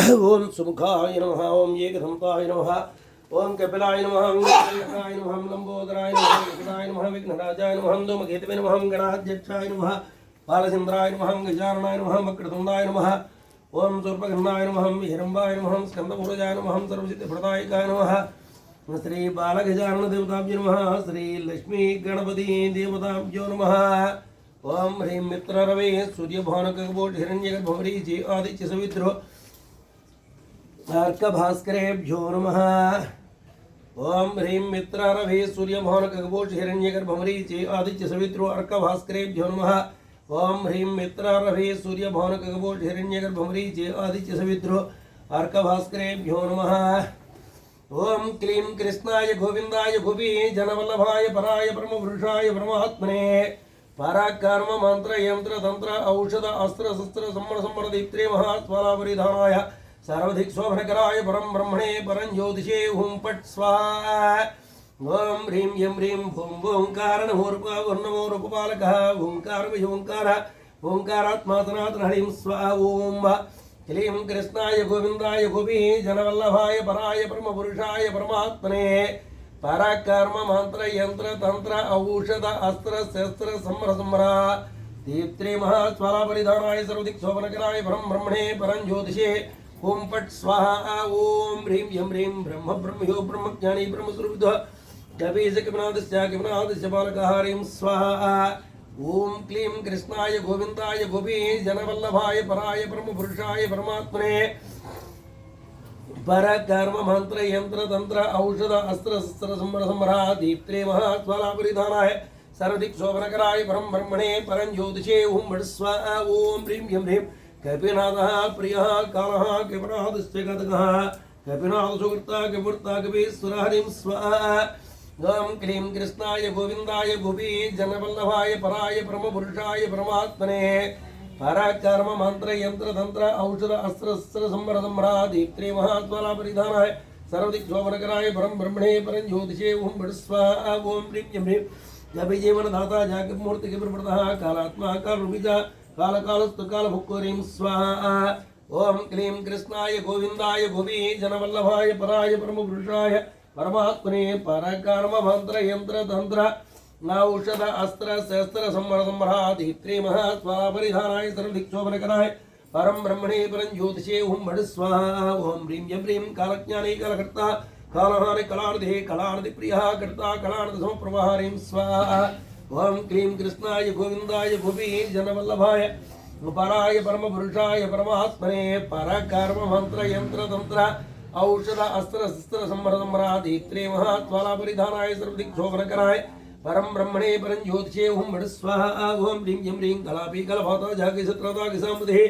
ओम सुमुखाय नमः ओम एकदंताय नमः ओम कपिलाय नमः ओम गणेशाय नमः ओम लंबोदराय नमः विघ्नाय नमः विघ्नराजाय नमः ओम धूमकेतवे नमः ओम गणाध्यक्षाय नमः बालचंद्राय नमः ओम गजाननाय नमः ओम वक्रतुंडाय नमः ओम सूर्पकर्णाय नमः ओम हिरंबाय नमः ओम स्कंदपूर्वजाय नमः ओम सर्वसिद्धिप्रदायकाय नमः श्री बालगजानन देवताभ्यो नमः श्री लक्ष्मी गणपति देवताभ्यो नमः ओम ह्रीं मित्र रवे सूर्य भवन कगबोट हिरण्यगर्भमरीचि आदित्य सवित्रो अर्कभास्करेभ्यो नमः ओम ह्रीं मित्र रवे सूर्य भवन कगबोट हिरण्यगर्भमरीचि आदित्य सवित्रो अर्कभास्करेभ्यो नमः ओम ह्रीं मित्र रवे सूर्य भवन कगबोट हिरण्यगर्भमरीचि आदित्य सवित्रो अर्कभास्करेभ्यो नमः ओम क्लीं कृष्णाय गोविंदाय भुवि जनवल्लभाय पराय परमपुरुषाय परमात्मने पराकर्म मंत्र यंत्र तंत्र औषध अस्त्र शस्त्र सम्मर सम्मर दीप्त्रे महास्वाला परिधानाय सर्वधिक शोभनकराय परम ब्रह्मणे परं ज्योतिषे हुं पट स्वाहा ओम ह्रीं यं ह्रीं भूं ओंकार नमो रूपपालकः ओंकार विओंकार ओंकारात्मा सनातन हरिं स्वाहा ओम क्लीं कृष्णाय गोविंदाय भुवि जनवल्लभाय पराय परमपुरुषाय परमात्मने पराकर्म मंत्र यंत्र तंत्र औषध अस्त्र शस्त्र सम्मर सम्मरा दीप्त्रे महास्वाला परिधानाय सर्वदिक् शोभनकराय परम ब्रह्मणे परं ज्योतिषे ओम पट स्वाहा ओम ह्रीं यं ह्रीं ब्रह्म ब्रह्मयो ब्रह्मज्ञानी ब्रह्मस्वरूपः कपीशकिमनादस्य बालकः ह्रीं स्वाहा ओम क्लीं कृष्णाय गोविंदाय भुवि जनवल्लभाय पराय परमपुरुषाय परमात्मने परकर्म मंत्र यंत्र तंत्र औषध अस्त्र शस्त्र सम्मर सम्मरा दीप्त्रे महास्वाला परिधानाय सर्वदिक् शोभनकराय परम ब्रह्मणे परं ज्योतिषे ओम भट स्वाहा ओम ह्रीं यं ह्रीं कपिनाथः प्रियः कालः कपिनाथस्य गतकः कपिनाथ सुकृता कपूर्ता कपीश्वरः ह्रीं स्वाहा ओम क्लीं कृष्णाय गोविंदाय भुवि जनवल्लभाय पराय परमपुरुषाय परमात्मने पराकर्म मंत्र यंत्र तंत्र औषध अस्त्र शस्त्र सम्मर सम्मरा दीप्त्रे महास्वाला परिधानाय सर्वदिक् शोभनकराय परम ब्रह्मणे परं ज्योतिषे ओम भट स्वाहा ओम ह्रीं यं ह्रीं जपिजीवनदाता जागृतमूर्तिप्रदः कालात्मा कालरूपिजा कालकालस्तु कालभुक्को ह्रीं स्वाहा ओम क्लीं कृष्णाय गोविंदाय भुवि जनवल्लभाय पराय परमपुरुषाय परमात्मने परकर्म मंत्र यंत्र तंत्र औषध अस्त्र शस्त्र सम्मर सम्मरा दीप्त्रे महास्वाला परिधानाय सर्वदिक् शोभनकराय परम ब्रह्मणे परं ज्योतिषे ओम भट स्वाहा ओम ह्रीं यं ह्रीं कालज्ञानी कालकर्ता कालहानि कलानिधे कलानिधि प्रियः कर्ता कलानिधि समप्रभः ह्रीं स्वाहा ओम क्लीं कृष्णाय गोविंदाय भुवि जनवल्लभाय पराय परमपुरुषाय परमात्मने परकर्म मंत्र यंत्र तंत्र औषध अस्त्र शस्त्र सम्मर सम्मरा दीप्त्रे महास्वाला परिधानाय सर्वदिक् शोभनकराय परम ब्रह्मणे परं ज्योतिषे ओम भट स्वाहा ओम ह्रीं यं ह्रीं कलापी कलभाता जागे शत्रता किसामधे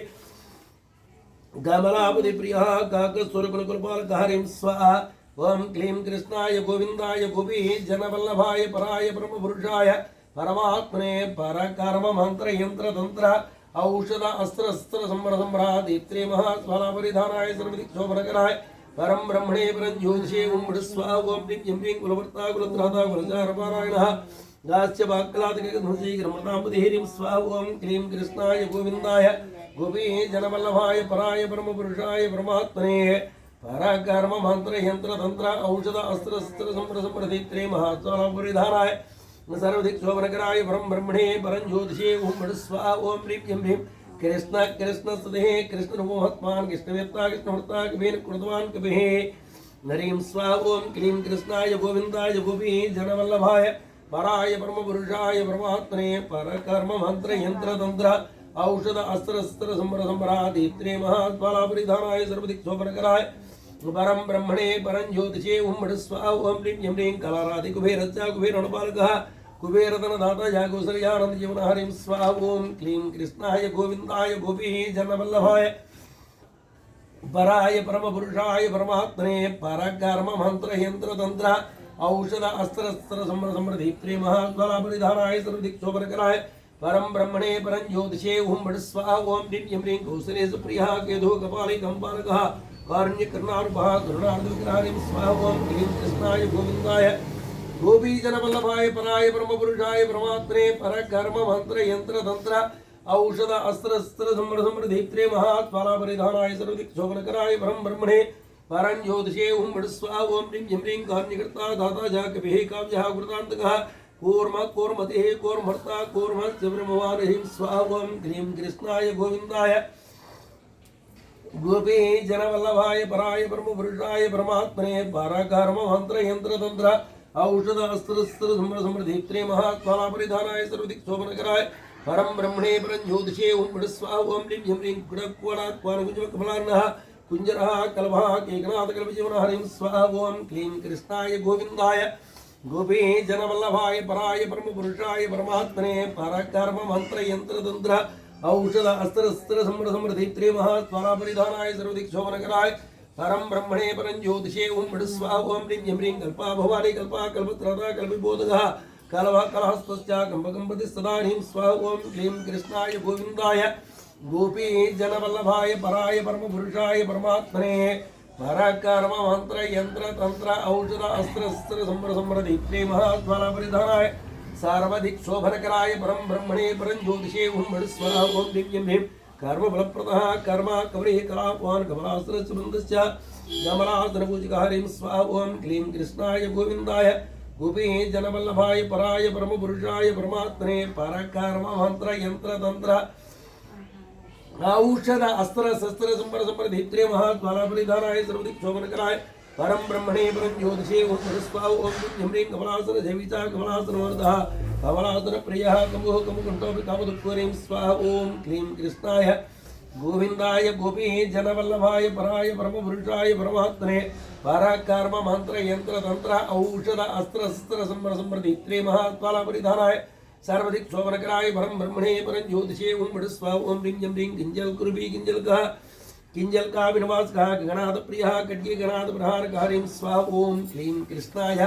गमलापति प्रियः काकस्वरूपकुलपालकः ह्रीं स्वाहा ओम क्लीं कृष्णाय गोविंदाय भुवि जनवल्लभाय पराय परमपुरुषाय परमात्मने परकर्म मंत्र यंत्र तंत्र औषध अस्त्र शस्त्र सम्मर सम्मरा दीप्त्रे महास्वाला परिधानाय सर्वदिक् शोभनकराय परम ब्रह्मणे परं ज्योतिषे ओम भट स्वाहा ओम ह्रीं यं ह्रीं कुलवर्ता कुलत्राता कुलचारपारायणः दास्य वाक्कलातिकधनुषीकरमतापति ह्रीं स्वाहा ओम क्लीं कृष्णाय गोविंदाय भुवि जनवल्लभाय पराय परमपुरुषाय परमात्मने पराकर्म मंत्र यंत्र तंत्र औषध अस्त्र शस्त्र सम्मर सम्मर दीप्त्रे महास्वाला परिधानाय सर्वदिक् शोभनकराय परम ब्रह्मणे परं ज्योतिषे ओम भट स्वाहा ओम ह्रीं यं ह्रीं कृष्ण कृष्ण सदे कृष्ण रूपमहत्मान् कृष्णवेत्ता कृष्णभर्ता कबीर कृतवान् कपिः ह्रीं स्वाहा ओम क्लीं कृष्णाय गोविंदाय भुवि जनवल्लभाय पराय परमपुरुषाय परमात्मने परकर्म मंत्र यंत्र तंत्र औषध अस्त्र शस्त्र सम्मर सम्मरा दीप्त्रे महास्वाला परिधानाय सर्वदिक् शोभनकराय परम ब्रह्मणे परं ज्योतिषे ओम भट स्वाहा ओम ह्रीं यं ह्रीं कलाराधि कुबेरस्य कुबेरणपालकः कुबेरधनदाता जागोसर्यानंद जीवन ह्रीं स्वाहा ओम क्लीं कृष्णाय गोविंदाय भुवि जनवल्लभाय पराय परमपुरुषाय परमात्मने परकर्म मंत्र यंत्र तंत्र औषध अस्त्र शस्त्र सम्मर सम्मर दीप्त्रे महास्वाला परिधानाय सर्वदिक् शोभनकराय परम ब्रह्मणे परं ज्योतिषे ओम भट स्वाहा ओम ह्रीं यं ह्रीं कौसले सुप्रियः केतुः कपाली कंपालकः कारुण्यकर्णारूपः करुणार्धविग्रहः ह्रीं स्वाहा ओम क्लीं कृष्णाय गोविंदाय भुवि जनवल्लभाय पराय परमपुरुषाय परमात्मने परकर्म मंत्र यंत्र तंत्र औषध अस्त्र अस्त्र समृद्धीप्त्रे महात्मालापरिधानाय सर्वदिक्शोभनकराय परम ब्रह्मणे परं ज्योतिषे ओम बड़ स्वाहा ओम ह्रीं ह्रीं ह्रीं कारणीकर्ता धाता जाकभिः काव्यः कृतान्तकः कूर्म कूर्मतिः कूर्मर्ता कूर्मस्य ब्रह्मवान् ह्रीं स्वाहा ओम क्लीं कृष्णाय गोविन्दाय गोपी जनवल्लभाय पराय परम पुरुषाय परमात्मने पराकर्म मंत्र यंत्र तंत्र औषध अस्त्र अस्त्र समृद्धीप्त्रे महात्मालापरिधानाय सर्वदिक्शोभनकराय परम ब्रह्मणे परं ज्योतिषे ओम बड़ स्वाहा ओम ह्रीं ह्रीं ह्रीं कुडक्वडात्मानकुञ्जकमलार्णः कुंजरः कलभः केकनाथ कल्पजीवनः ह्रीं स्वाहा ओम क्लीं कृष्णाय गोविन्दाय गोपी जनवल्लभाय पराय परम पुरुषाय परमात्मने पराकर्म मंत्र यंत्र तंत्र औषध अस्त्र अस्त्र समृद्धीप्त्रे महात्मालापरिधानाय सर्वदिक्शोभनकराय परं ब्रह्मणे परं ज्योतिषे ओम बड़ स्वाहा ओम ह्रीं ह्रीं कल्पा भवानी कल्पा कल्पत्रता कल्पिबोधगः कलभः कलहस्तश्च कम्पकम्पतिस्तदा ह्रीं स्वाहा ओम क्लीं कृष्णाय गोविन्दाय गोपी जनवल्लभाय पराय परम पुरुषाय परमात्मने पराकर्म मंत्र यंत्र तंत्र औषध अस्त्र अस्त्र समृद्धीप्त्रे महात्मालापरिधानाय सर्वदिक् शोभनकराय परम ब्रह्मणे परं ज्योतिषे ओम बड़ स्वाहा ओम ह्रीं ह्रीं कर्म फलप्रदः कर्म कवरे कलापवान् कमलासनस्य बन्धस्य कमलासनपूजिकः ह्रीं स्वाहा ओम क्लीं कृष्णाय गोविन्दाय गोपी जनवल्लभाय पराय परम पुरुषाय परमात्मने पराकर्म मंत्र यंत्र तंत्र औषध अस्त्र शस्त्र समृद्धीप्त्रे महात्मालापरिधानाय सर्वदिक्शोभनकराय परम ब्रह्मणे परं ज्योतिषे ओम बड़ स्वाहा ओम ह्रीं ह्रीं कमलासन सेविता कमलासनवर्धः कमलासन प्रियः कमुः कमुकुण्ठोऽपि कामदुःखो ह्रीं स्वाहा ओम क्लीं कृष्णाय गोविन्दाय गोपी जनवल्लभाय पराय परम पुरुषाय परमात्मने पराकर्म मंत्र यंत्र तंत्र औषध अस्त्र शस्त्र समृद्धीप्त्रे महात्मालापरिधानाय सर्वदिक् शोभनकराय परम ब्रह्मणे परं ज्योतिषे ओम बड़ स्वाहा ओम ह्रीं ह्रीं किंजल कुर्वी किंजलकः किंजलका विनवासकः गणाध प्रियः खड्गे गणाध प्रहारकः ह्रीं स्वाहा ओम क्लीं कृष्णाय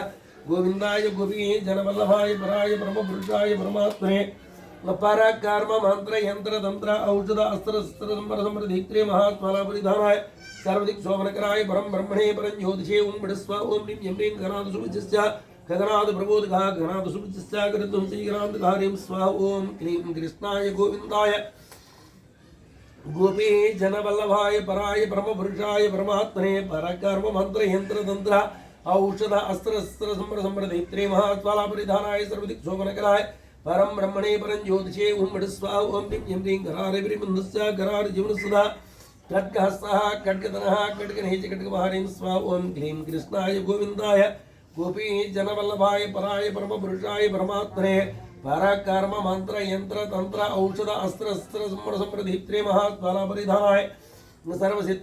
गोविन्दाय गोपी जनवल्लभाय पराय परम पुरुषाय परमात्मने पराकर्म मंत्र यंत्र तंत्र औषध अस्त्र शस्त्र समृद्धीप्त्रे महात्मालापरिधानाय सर्वदिक् शोभनकराय परम ब्रह्मणे परं ज्योतिषे ओम बड़ स्वाहा ओम ह्रीं ह्रीं गणाध सुभुजश्च खगनाद प्रबोधकः गणाद सुभुजश्च गणध्वंसी गणान्तकः ह्रीं स्वाहा ओम क्लीं कृष्णाय गोविन्दाय गोपी जनवल्लभाय पराय परम पुरुषाय परमात्मने पराकर्म मंत्र यंत्र तंत्र औषध अस्त्र अस्त्र समृद्धीप्त्रे महात्मालापरिधानाय सर्वदिक् शोभनकराय परम ब्रह्मणे परं ज्योतिषे ओम बड़ स्वाहा ओम ह्रीं ह्रीं करारिबन्धस्य करारिजीवनसदा खड्गहस्तः खड्गधरः खड्गनेच खड्गवः ह्रीं स्वाहा ओम क्लीं कृष्णाय गोविन्दाय गोपी जनवल्लभाय पराय परम पुरुषाय परमात्मने पराकर्म मंत्र यंत्र तंत्र औषध अस्त्र अस्त्र समृद्धीप्त्रे महात्मालापरिधानाय सर्वदिक्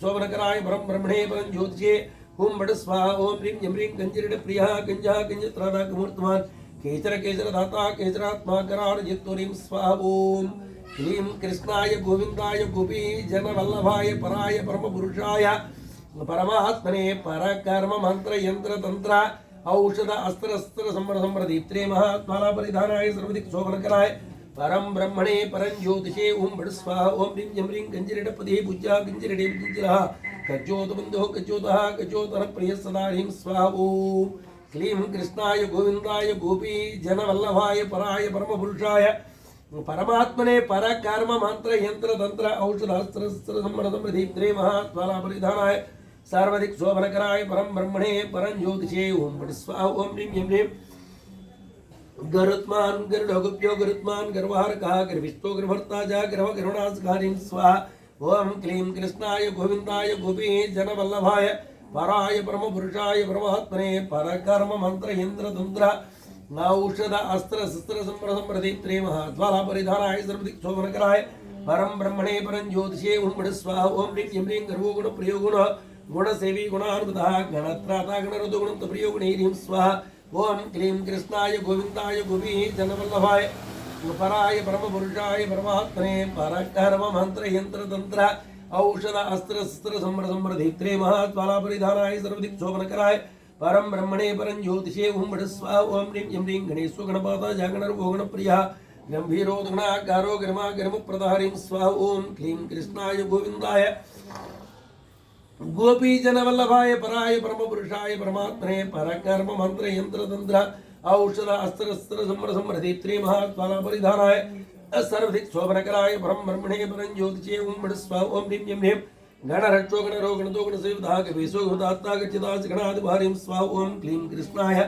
शोभनकराय परम ब्रह्मणे परं ज्योतिषे ओम बड़ स्वाहा ओम ह्रीं ह्रीं कंजरिड प्रियः कंजः कंजत्रादा कमूर्तवान् केचर केचर धाता केचरात्मा करार्जितो ह्रीं स्वाहा ओम क्लीं कृष्णाय गोविन्दाय गोपी जनवल्लभाय पराय परम पुरुषाय परमात्मने पराकर्म मंत्र यंत्र तंत्र औषध अस्त्र अस्त्र समृद्धीप्त्रे महात्मालापरिधानाय सर्वदिक् शोभनकराय परम ब्रह्मणे परं ज्योतिषे ओम बड़ स्वाहा ओम ह्रीं ह्रीं कंजरिडपतिः पूज्या कंजरिडे किंजलः कच्चोतबन्धुः कच्चोतः कच्चोतः प्रियः सदा ह्रीं स्वाहा ओम क्लीं कृष्णाय गोविन्दाय गोपी जनवल्लभाय पराय परम पुरुषाय परमात्मने पराकर्म मंत्र यंत्र तंत्र औषध अस्त्र शस्त्र समृद्धीप्त्रे महात्मालापरिधानाय सर्वदिक् शोभनकराय परम ब्रह्मणे परं ज्योतिषे ओम बड़ स्वाहा ओम ह्रीं ह्रीं गरुत्मान् गरुडगुप्यो गरुत्मान् गर्वहारकः गर्विष्ठो गर्भर्ता च गर्भगरुणासकः ह्रीं स्वाहा ओम क्लीं कृष्णाय गोविन्दाय गोपी जनवल्लभाय पराय परम पुरुषाय परमात्मने पराकर्म मंत्र यंत्र तंत्र औषध अस्त्र शस्त्र समृद्धीप्त्रे महात्मालापरिधानाय सर्वदिक् शोभनकराय परम ब्रह्मणे परं ज्योतिषे ओम बड़ स्वाहा ओम ह्रीं ह्रीं गर्वो गुण प्रियो गुण गुणसेवी गुणान्वितः गणत्राता गणरुद्र गुणप्रियो गुणे ह्रीं स्वाहा ओम क्लीं कृष्णाय गोविन्दाय गोपी जनवल्लभाय पराय परम पुरुषाय परमात्मने पराकर्म मंत्र यंत्र तंत्र औषध अस्त्र शस्त्र समृद्धीप्त्रे महात्मालापरिधानाय सर्वदिक् शोभनकराय परम ब्रह्मणे परं ज्योतिषे ओम बड़ स्वाहा ओम ह्रीं ह्रीं गणेशो गणपाता जागणर्वो गणप्रियः गंभीरो गणाकारो गर्मा गर्मप्रदः ह्रीं स्वाहा ओम क्लीं कृष्णाय गोविन्दाय गोपी जनवल्लभाय पराय परम पुरुषाय परमात्मने पराकर्म मंत्र यंत्र तंत्र औषध अस्त्र संवर समृद्धि महात्माला परिधानाय सर्वधिक शोभनकराय परम ब्रह्मणे परं ज्योतिषे ओम बड़ स्वाहा ओम ह्रीं यं ह्रीं गणरक्षो गणरो गणतो गणसेवितः कवीसो गणदात्ता गच्छितास गणाधिपतिं स्वाहा ओम क्लीं कृष्णाय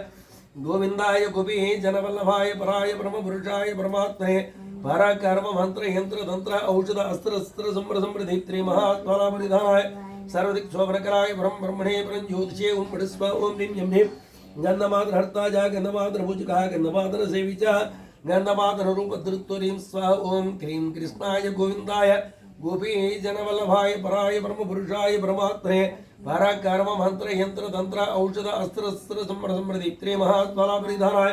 गोविंदाय गोपी जनवल्लभाय पराय परम पुरुषाय परमात्मने पराकर्म मंत्र यंत्र तंत्र औषध अस्त्र अस्त्र संवर समृद्धि त्रि महात्माला परिधानाय सर्वदिक शोभनकराय परम ब्रह्मणे परं ज्योतिषे ओम बड़ स्वाहा ओम ह्रीं यं ह्रीं गंधमात्र हर्ता जा गंधमात्र भुजका गंधमात्र सेविचा गंधमात्र रूप धृत्वरीं स्वाहा ओम क्लीं कृष्णाय गोविंदाय गोपी जनवल्लभाय पराय परम पुरुषाय परमात्मने पराकर्म मंत्र यंत्र तंत्र औषध अस्त्र अस्त्र संवर समृद्धि त्रि महात्माला परिधानाय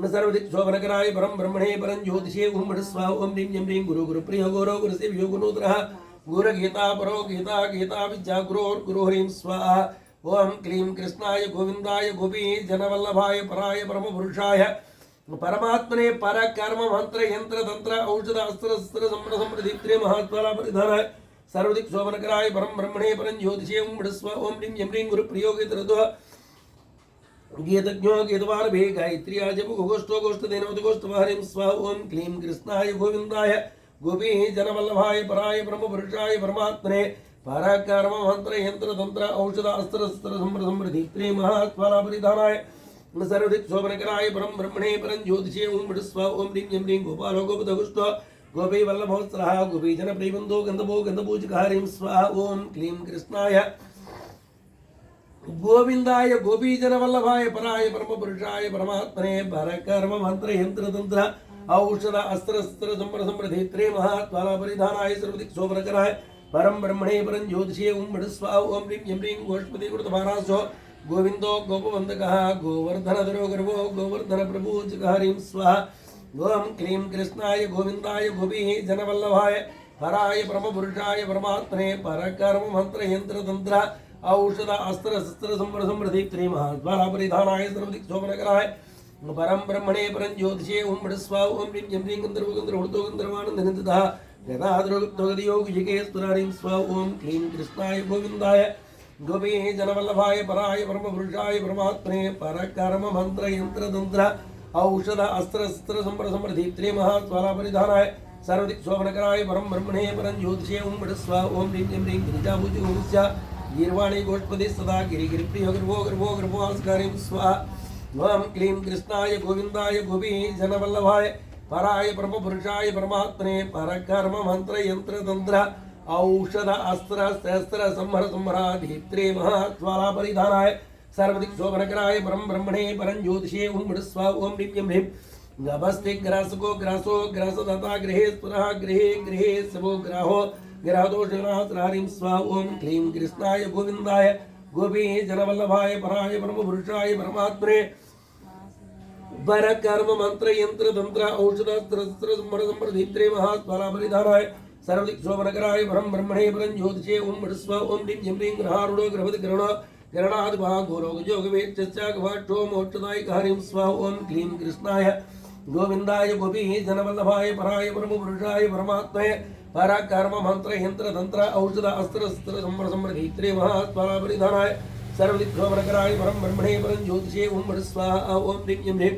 सर्वदिक शोभनकराय परम ब्रह्मणे परं ज्योतिषे ओम बड़ स्वाहा ओम ह्रीं यं ह्रीं गुरु गुरु प्रिय गुरु गुरु सेव्यो गुणोत्रः गुरु गीता परो गीता गीता विद्या गुरु ह्रीं स्वाहा ओम क्लीं कृष्णाय गोविंदाय गोपी जनवल्लभाय पराय परम पुरुषाय परमात्मने परकर्म मंत्र यंत्र तंत्र औषध अस्त्र अस्त्र संवर समृद्धि त्रि महात्माला परिधानाय सर्वदिक शोभनकराय परम ब्रह्मणे परं ज्योतिषे ओम बड़ स्वाहा ओम ह्रीं यं ह्रीं गुरु प्रियो गीतरतो गीतज्ञो गीतवार भे गायत्री आजप गोष्ठो गोष्ठ देनवत गोष्ठ हरिं स्वाहा ओम क्लीं कृष्णाय गोविंदाय गोपी जनवल्लभाय पराय परम पुरुषाय परमात्मने पराकर्म मंत्र यंत्र तंत्र औषध अस्त्र अस्त्र संवर समृद्धि त्रि महात्माला परिधानाय सर्वदिक शोभनकराय परम ब्रह्मणे परं ज्योतिषे ओम बड़ स्वाहा ओम ह्रीं यं ह्रीं गोपालो गोपदगुष्टो गोपी वल्लभोत्सरः गोपी जन प्रियबन्धो गंधभो गंधपूजकारिं स्वाहा ओम क्लीं कृष्णाय गोविंदाय गोपी जनवल्लभाय पराय परम पुरुषाय परमात्मने परकर्म मंत्र यंत्र तंत्र औषध अस्त्र अस्त्र संवर समृद्धि त्रि महात्माला परिधानाय सर्वदिक शोभनकराय परम ब्रह्मणे परं ज्योतिषे ओम बड़ स्वाहा ओम ह्रीं यं ह्रीं गोष्पति कृतभारासो गोविंदो गोपवंदकः गोवर्धनधरो गर्भो गोवर्धन प्रभूजकारिं स्वाहा ओम क्लीं कृष्णाय गोविंदाय गोपी जनवल्लभाय पराय परम पुरुषाय परमात्मने परकर्म मंत्र यंत्र तंत्र औषध अस्त्र शस्त्र संवर समृद्धि त्रि महात्माला परिधानाय सर्वदिक शोभनकराय परम ब्रह्मणे परं ज्योतिषे ओम बड़ स्वाहा ओम ह्रीं यं ह्रीं गंधर्व गंधर्वतो गंधर्वानन्दनितः गदाधरोगतोगदियो विजिकेश्वरारिं स्वाहा ओम क्लीं कृष्णाय गोविंदाय गोपी जनवल्लभाय पराय परम पुरुषाय परमात्मने परकर्म मंत्र यंत्र तंत्र औषध अस्त्र अस्त्र संवर समृद्धि त्रि महात्माला परिधानाय सर्वदिक शोभनकराय परम ब्रह्मणे परं ज्योतिषे ओम बड़ स्वाहा ओम ह्रीं यं ह्रीं गिरिजाभुजगुरुस्य गीर्वाणी गोष्पति सदा गिरिप्रियो गर्भो गर्भोस्कारिं स्वाहा ओम क्लीं कृष्णाय गोविंदाय गोपी जनवल्लभाय पराय परम पुरुषाय परमात्मने परकर्म मंत्र यंत्र तंत्र औषध अस्त्र शस्त्र संवर समराधि त्रि महात्माला परिधानाय सर्वदिक शोभनकराय परम ब्रह्मणे परं ज्योतिषे ओम बड़ स्वाहा ओम ह्रीं यं ह्रीं गभस्ति ग्रासको ग्रासो ग्रासदाता गृहे स्पुरः गृहे गृहे सबो ग्राहो ग्राहदोषनाथरारिं स्वाहा ओम क्लीं कृष्णाय गोविंदाय गोपी जनवल्लभाय पराय परम पुरुषाय परमात्मने परकर्म मंत्र यंत्र तंत्र औषध अस्त्र संवर समृद्धि त्रि महात्माला परिधानाय सर्वदिक शोभनकराय परम ब्रह्मणे परं ज्योतिषे ओम बड़ स्वाहा ओम ह्रीं यं ह्रीं ग्रहारूढ़ो ग्रहपति ग्रहणो गणाधिपः गोरोगजोगवेक्षो मोक्षदायिकारिं स्वाहा ओम क्लीं कृष्णाय गोविंदाय गोपी जनवल्लभाय पराय परम पुरुषाय परमात्मने पराकर्म मंत्र यंत्र तंत्र औषध अस्त्र शस्त्र संवर समृद्धि त्रि महात्माला परिधानाय सर्वदिक शोभनकराय परम ब्रह्मणे परं ज्योतिषे ओम बड़ स्वाहा ओम ह्रीं यं ह्रीं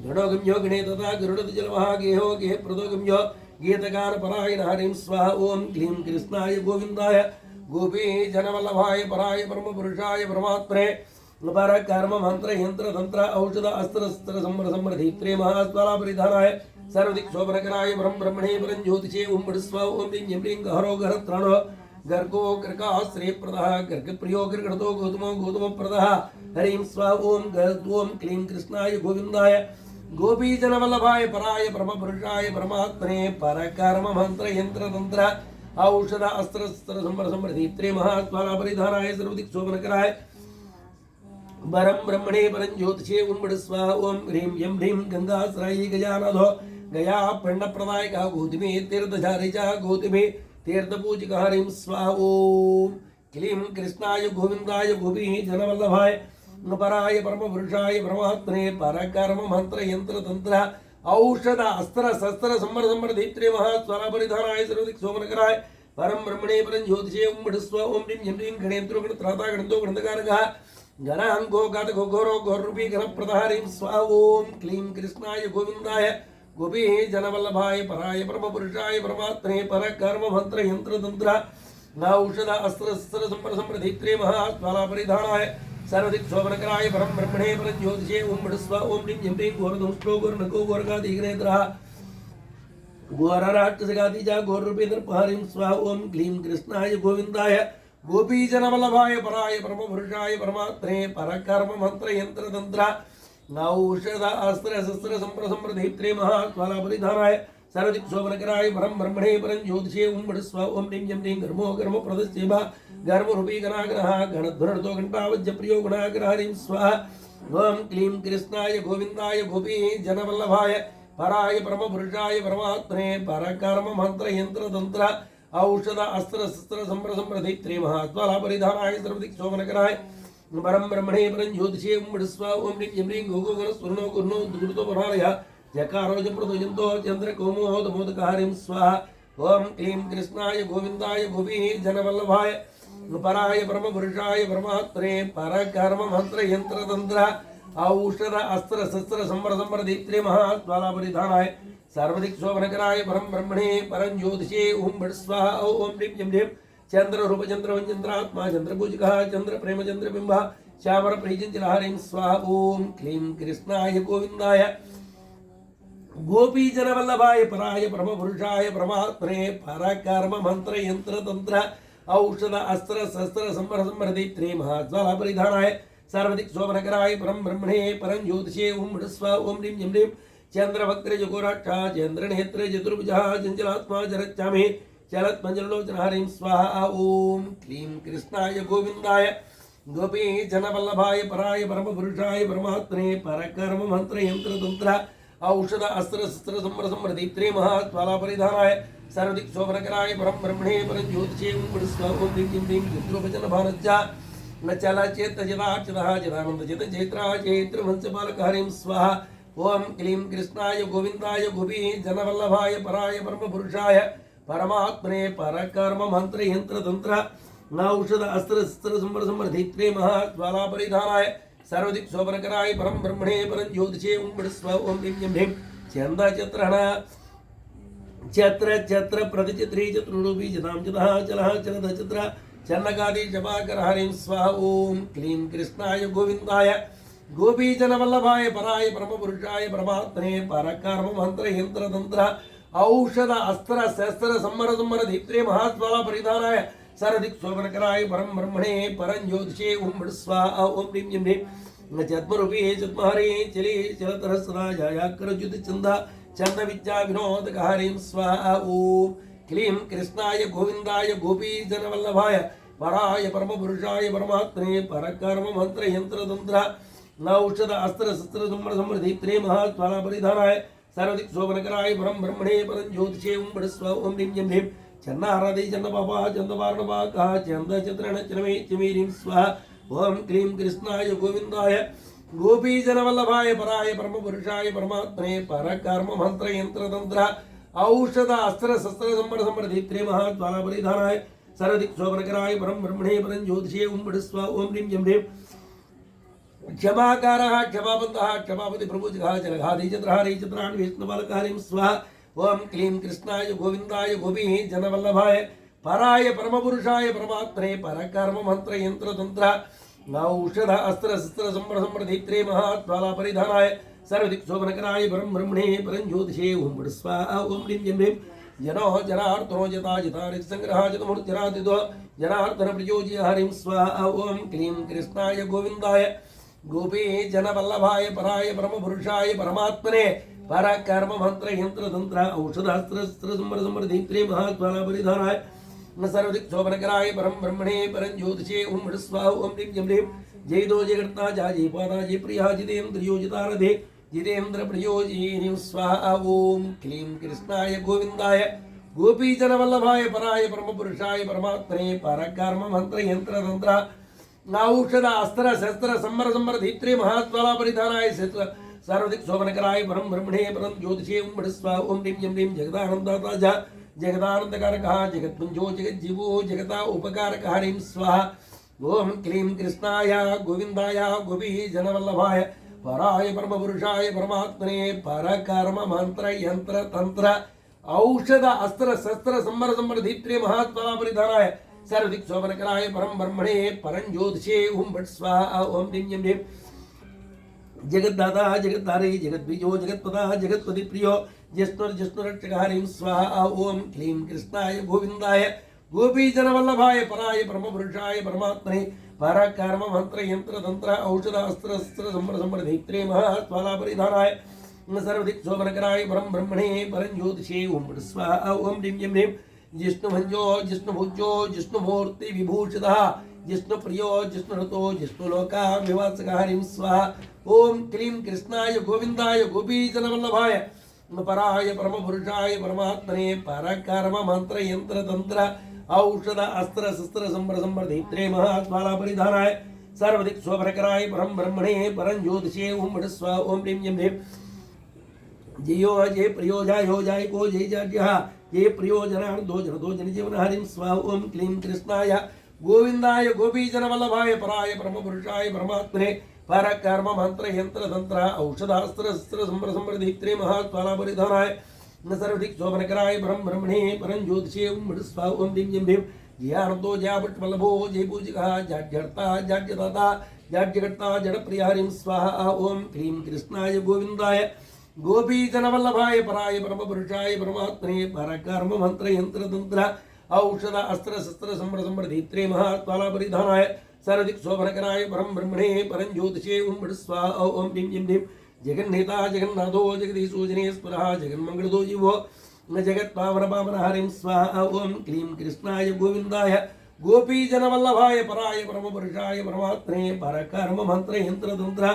गणोगम्यो गणे तथा गरुडजलवः गेहो गेह प्रदोगम्यो गीतगान परायण हरिं स्वाहा ओम क्लीं कृष्णाय गोविंदाय गोपी जनवल्लभाय पराय परम पुरुषाय परमात्मने परकर्म मंत्र यंत्र तंत्र औषध अस्त्र शस्त्र संवर समृद्धि त्रि महात्माला परिधानाय सर्वदिक शोभनकराय परम ब्रह्मणे परं ज्योतिषे ओम बड़ स्वाहा ओम ह्रीं यं ह्रीं गहरो गहत्राणो गर्गो गर्गः श्रेयप्रदः गर्गप्रियो गर्गणतो गौतमो गौतमप्रदः हरिं स्वाहा ओम क्लीं कृष्णाय गोविंदाय गोपी जनवल्लभाय पराय परम पुरुषाय परमात्मने परकर्म मंत्र यंत्र तंत्र औषध अस्त्र शस्त्र संवर समृद्धि त्रि महात्माला परिधानाय सर्वदिक शोभनकराय परम ब्रह्मणे परं ज्योतिषे ओम बड़ स्वाहा ओम ह्रीं यं ह्रीं गंगाश्रायी गजानाथो गया पिंडप्रदायकः गौतमी तीर्थधारिचा गौतमी तीर्थपूजकारिं स्वाहा ओम क्लीं कृष्णाय गोविंदाय गोपी जनवल्लभाय पराय परम पुरुषाय परमात्मने परकर्म मंत्र यंत्र तंत्र औषध अस्त्र शस्त्र संवर समृद्धि त्रि महात्माला परिधानाय सर्वदिक शोभनकराय परम ब्रह्मणे परं ज्योतिषे ओम बड़ स्वाहा ओम ह्रीं यं ह्रीं गणेन्द्रो गणत्राता गणतो गणधकारकः गणांगो गत गोरो गोरूपी गणप्रधारीं स्वाहा ओम क्लीं कृष्णाय गोविंदाय गोपी जनवल्लभाय पराय परमपुरुषाय परमात्मने परकर्म मंत्र यंत्र तंत्र औषध अस्त्र शस्त्र संपर समृद्धित्रे महाज्वाला परिधानाय सर्वदिक शोभनकराय परम ब्रह्मणे परम ज्योतिषे ओम बृहस्वा ओम ह्रीं ह्रीं ह्रीं घोरदंष्टो घोरनको घोरगादिग्नेत्रः घोरराक्षसगादिजा घोररूपेन्द्र पहारीं स्वाहा ओम क्लीं कृष्णाय गोविंदाय गोपीजनवल्लभाय पराय परमपुरुषाय परमात्मने परकर्म मंत्र यंत्र तंत्र औषध अस्त्र शस्त्र संपर समृद्धित्रे महाज्वाला परिधानाय सर्वदिक शोभनकराय परम ब्रह्मणे परम ज्योतिषे ओम बृहस्वा ओम ह्रीं ह्रीं ह्रीं गर्मो गर्म प्रदस्येभा गर्मरूपी गणाग्रह गणध्वरतो घंटावज्य प्रियो गणाग्रह ह्रीं स्वाहा ओम क्लीं कृष्णाय गोविंदाय गोपी जनवल्लभाय पराय परमपुरुषाय परमात्मने परकर्म मंत्र यंत्र तंत्र औषध अस्त्र शस्त्र संपर समृद्धित्रे महाज्वाला परिधानाय सर्वदिक शोभनकराय परम ब्रह्मणे परम ज्योतिषे ओम बृहस्वा ओम ह्रीं ह्रीं गोगो गण स्वर्णो गुर्णो दुर्गतो परालय जकारो जप्रदयन्तो चंद्र कोमो दमोदकारिं स्वाहा ओम क्लीं कृष्णाय गोविंदाय गोपी जनवल्लभाय पराय परमपुरुषाय परमात्मने परकर्म मंत्र यंत्र तंत्र औषध अस्त्र शस्त्र संवर समृद्धित्रे महाज्वाला परिधानाय सर्वदिक शोभनकराय परम ब्रह्मणे परम ज्योतिषे ओम बृहस्वा ओम ह्रीं ह्रीं चंद्र रूप चंद्र चंद्रात्मा चंद्रभुजः चंद्र प्रेम चंद्र बिंब श्यामर प्रीचंचलहरिं स्वाहा ओम क्लीं कृष्णाय गोविंदाय गोपी जनवल्लभाय पराय परमपुरुषाय परमात्मने परकर्म मंत्र यंत्र तंत्र औषध अस्त्र शस्त्र संवर समृद्धित्रे महाज्वाला परिधानाय सर्वदिक शोभनकराय परम ब्रह्मणे परम ज्योतिषे ओम बृहस्वा ओम ह्रीं ह्रीं चंद्रवक्र जगोराक्षा चंद्रनेत्र चतुर्भुजः चंचलात्मा जरच्चामे चलत्मंजलोचनहरिं स्वाहा ओम क्लीं कृष्णाय गोविंदाय गोपी जनवल्लभाय पराय परमपुरुषाय परमात्मने परकर्म मंत्र यंत्र तंत्र औषध अस्त्र शस्त्र संवर समृद्धित्रे महाज्वाला परिधानाय सर्वदिक शोभनकराय परम ब्रह्मणे परम ज्योतिषे ओम बृहस्वा ओम ह्रीं ह्रीं चित्रोपजन भारज्जा न चल चेत चिदाचिदः चिदानंद चित चैत्रा चैत्र वंशपालकहरिं स्वाहा ओम क्लीं कृष्णाय गोविंदाय गोपी जनवल्लभाय पराय परमपुरुषाय परमात्मने परकर्म मंत्र यंत्र तंत्र औषध अस्त्र शस्त्र संवर समृद्धित्रे महाज्वाला परिधानाय सर्वदिक शोभनकराय परम ब्रह्मणे परम ज्योतिषे ओम बृहस्वा ओम ह्रीं ह्रीं चंद चित्रण चत्र चत्र प्रतिचित्री चतुरूपी चतां चतः चलः चलद चित्र चन्नगादि जपाकर हरिं स्वाहा ओम क्लीं कृष्णाय गोविंदाय गोपी जनवल्लभाय पराय परमपुरुषाय परमात्मने परकर्म मंत्र यंत्र तंत्र औषध अस्त्र शस्त्र संवर समृद्धित्रे महाज्वाला परिधानाय सर्वदिक शोभनकराय परम ब्रह्मणे परम ज्योतिषे ओम बृहस्वा ओम ह्रीं ह्रीं चत्मरूपी चत्महरे चले चलतर सदा जायाकरजुत चंद चंद विद्या विनोदकहरिं स्वाहा ओम क्लीं कृष्णाय गोविंदाय गोपी जनवल्लभाय पराय परमपुरुषाय परमात्मने परकर्म मंत्र यंत्र तंत्र औषध अस्त्र शस्त्र संवर समृद्धित्रे महाज्वाला परिधानाय सर्वदिक शोभनकराय परम ब्रह्मणे परम ज्योतिषे ओम बृहस्वा ओम ह्रीं ह्रीं चन्नाराधि चन्नपापा चंदवार्णपाकः चंद चित्रण चनमे चमीरिं स्वाहा ओम क्लीं कृष्णाय गोविंदाय गोपी जनवल्लभाय पराय परमपुरुषाय परमात्मने परकर्म मंत्र यंत्र तंत्र औषध अस्त्र शस्त्र संवर समृद्धित्रे महाज्वाला परिधानाय सर्वदिक शोभनकराय परम ब्रह्मणे परम ज्योतिषे ओम बृहस्वा ओम ह्रीं ह्रीं क्षमाकारः क्षमाबन्धः क्षमापति प्रभुजः जलघाधि चत्रहारि चत्रान् विष्णुबालकहरिं स्वाहा ओम क्लीं कृष्णाय गोविंदाय गोपी जनवल्लभाय पराय परमपुरुषाय परमात्मने परकर्म मंत्र यंत्र तंत्र औषध अस्त्र शस्त्र संवर समृद्धित्रे महाज्वाला परिधानाय सर्वदिक शोभनकराय परम ब्रह्मणे परम ज्योतिषे ओम बृहस्वा ओम ह्रीं ह्रीं जनो जनार्दनो जता जितारिक संग्रह जतमूर्तिरादितो जनार्दन प्रयोज्य हरिं स्वाहा ओम क्लीं कृष्णाय गोविंदाय गोपी जनवल्लभाय पराय परमपुरुषाय परमात्मने परकर्म मंत्र यंत्र तंत्र औषध अस्त्र शस्त्र संवर समृद्धित्रे महाज्वाला परिधानाय सर्वदिक शोभनकराय परम ब्रह्मणे परम ज्योतिषे ओम बृहस्वा ओम ह्रीं ह्रीं जयदो जगर्ता जय पादा जय प्रिया जितेन्द्रियो जितारथे जितेन्द्र प्रियोजिनीं स्वाहा ओम क्लीं कृष्णाय गोविंदाय गोपी जनवल्लभाय पराय परमपुरुषाय परमात्मने परकर्म मंत्र यंत्र तंत्र औषध अस्त्र शस्त्र संवर समृद्धित्रे महाज्वाला परिधानाय सर्वदिक शोभनकराय परम ब्रह्मणे परम ज्योतिषे ओम बृहस्वा ओम ह्रीं ह्रीं जगदानंदकारकः जगत्पुंजो जगज्जीवो जगता उपकारकः हरिं स्वाहा ओम क्लीं कृष्णाय गोविंदाय गोपी जनवल्लभाय पराय परम पुरुषाय परमात्मने परकर्म मंत्र यंत्र तंत्र औषध अस्त्र शस्त्र संबर संबर धीत्रे महात्मा परिधानाय सर्वदिक शोभनकराय परम ब्रह्मणे परं ज्योतिषे ओम भट स्वाहा ओम ह्रीं ह्रीं ह्रीं जगद्दाता जगद्धारे जगद्बीजो जगत्पदा जगत्पति प्रियो जिष्णुरक्षकारीं स्वाहा ओम क्लीं कृष्णाय गोविंदाय गोपी जनवल्लभाय पराय परम पुरुषाय परमात्मने पराकर्म मंत्र यंत्र तंत्र औषध अस्त्र शस्त्र संबर संबर धैत्रे महात्माला परिधानाय सर्वदिक शोभनकराय परम ब्रह्मणे परं ज्योतिषे ओम स्वाहा ओम ह्रीं ह्रीं ह्रीं जिष्णुभंजो जिष्णुभुजो जिष्णुमूर्ति विभूषितः जिष्णुप्रियो जिष्णुरतो जिष्णुलोका विवासकारीं स्वाहा ओम क्लीं कृष्णाय गोविंदाय गोपी जनवल्लभाय पराय परम पुरुषाय परमात्मने पराकर्म मंत्र यंत्र तंत्र औषध अस्त्र शस्त्र संबर संबर धैत्रे महात्माला परिधानाय सर्वदिक शोभनकराय परम ब्रह्मणे परं ज्योतिषे ओम स्वाहा ओम ह्रीं ह्रीं ह्रीं जयो जय प्रियो जायो जाय को जय जाड्यः ये प्रियो जनान दो जन जीवन हरिं स्वाहा ओम क्लीं कृष्णाय गोविंदाय गोपी जनवल्लभाय पराय परम पुरुषाय परमात्मने पराकर्म मंत्र यंत्र तंत्र औषध अस्त्र शस्त्र संबर संबर धैत्रे महात्माला परिधानाय सर्वदिक शोभनकराय परम ब्रह्मणे परं ज्योतिषे ओम स्वाहा ओम ह्रीं ह्रीं ह्रीं जयानंदो जयाभट्टवल्लभो जय पूजिकः जाड्यर्ता जाड्यदाता जाड्यकर्ता जडप्रिय हरिं स्वाहा ओम क्लीं कृष्णाय गोविंदाय गोपी जनवल्लभाय पराय परम पुरुषाय परमात्मने पराकर्म मंत्र यंत्र तंत्र औषध अस्त्र शस्त्र संबर संबर धैत्रे महात्माला परिधानाय सर्वदिक शोभनकराय परम ब्रह्मणे परं ज्योतिषे ओम स्वाहा ओम ह्रीं ह्रीं ह्रीं जगन्नेता जगन्नाथो जगदीशो जनेश्वरः जगन्मंगलदो जीवो न जगत्पावनपावन हरिं स्वाहा ओम क्लीं कृष्णाय गोविंदाय गोपी जनवल्लभाय पराय परम पुरुषाय परमात्मने पराकर्म मंत्र यंत्र तंत्र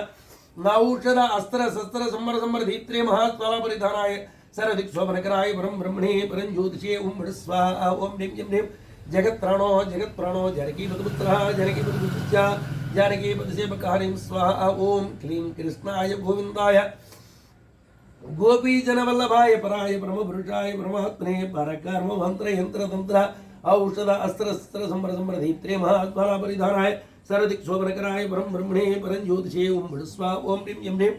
औषध अस्त्र शस्त्र संबर संबर धैत्रे महात्माला परिधानाय सर्वदिक शोभनकराय परम ब्रह्मणे परं ज्योतिषे ओम स्वाहा ओम ह्रीं ह्रीं ह्रीं जगत प्राणो जानकीपतिपुत्रः जानकीपतिपुत्रस्य जानकीपतिसेवकहरिं स्वाहा ओम क्लीं कृष्णाय गोविंदाय गोपी जनवल्लभाय पराय परम पुरुषाय परमात्मने पराकर्म मंत्र यंत्र तंत्र औषध अस्त्र शस्त्र संबर संबर धैत्रे महात्माला परिधानाय सर्वदिक शोभनकराय परम ब्रह्मणे परं ज्योतिषे ओम स्वाहा ओम ह्रीं ह्रीं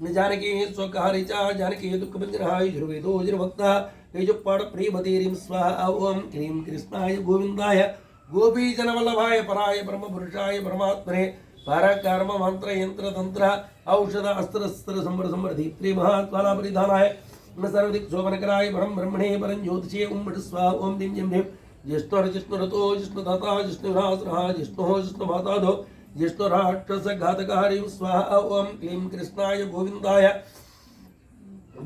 ह्रीं जानकी स्वकारि च जानकी दुःखभञ्जनः यजुर्वेदो यजुर्भक्तः तेजोपाड प्रियमतीरिं स्वाहा ओम क्लीं कृष्णाय गोविंदाय गोपी जनवल्लभाय पराय परम पुरुषाय परमात्मने पराकर्म मंत्र यंत्र तंत्र औषध अस्त्र शस्त्र संबर संबर धैत्रे महात्माला परिधानाय सर्वदिक शोभनकराय परम ब्रह्मणे परं ज्योतिषे ओम स्वाहा ओम ह्रीं ह्रीं ह्रीं जिष्णुरजिष्णुरतो जिष्णुदाता जिष्णुरासुरः जिष्णुः जिष्णुमातादो जिष्णुराक्षसघातकहरिं स्वाहा ओम क्लीं कृष्णाय गोविंदाय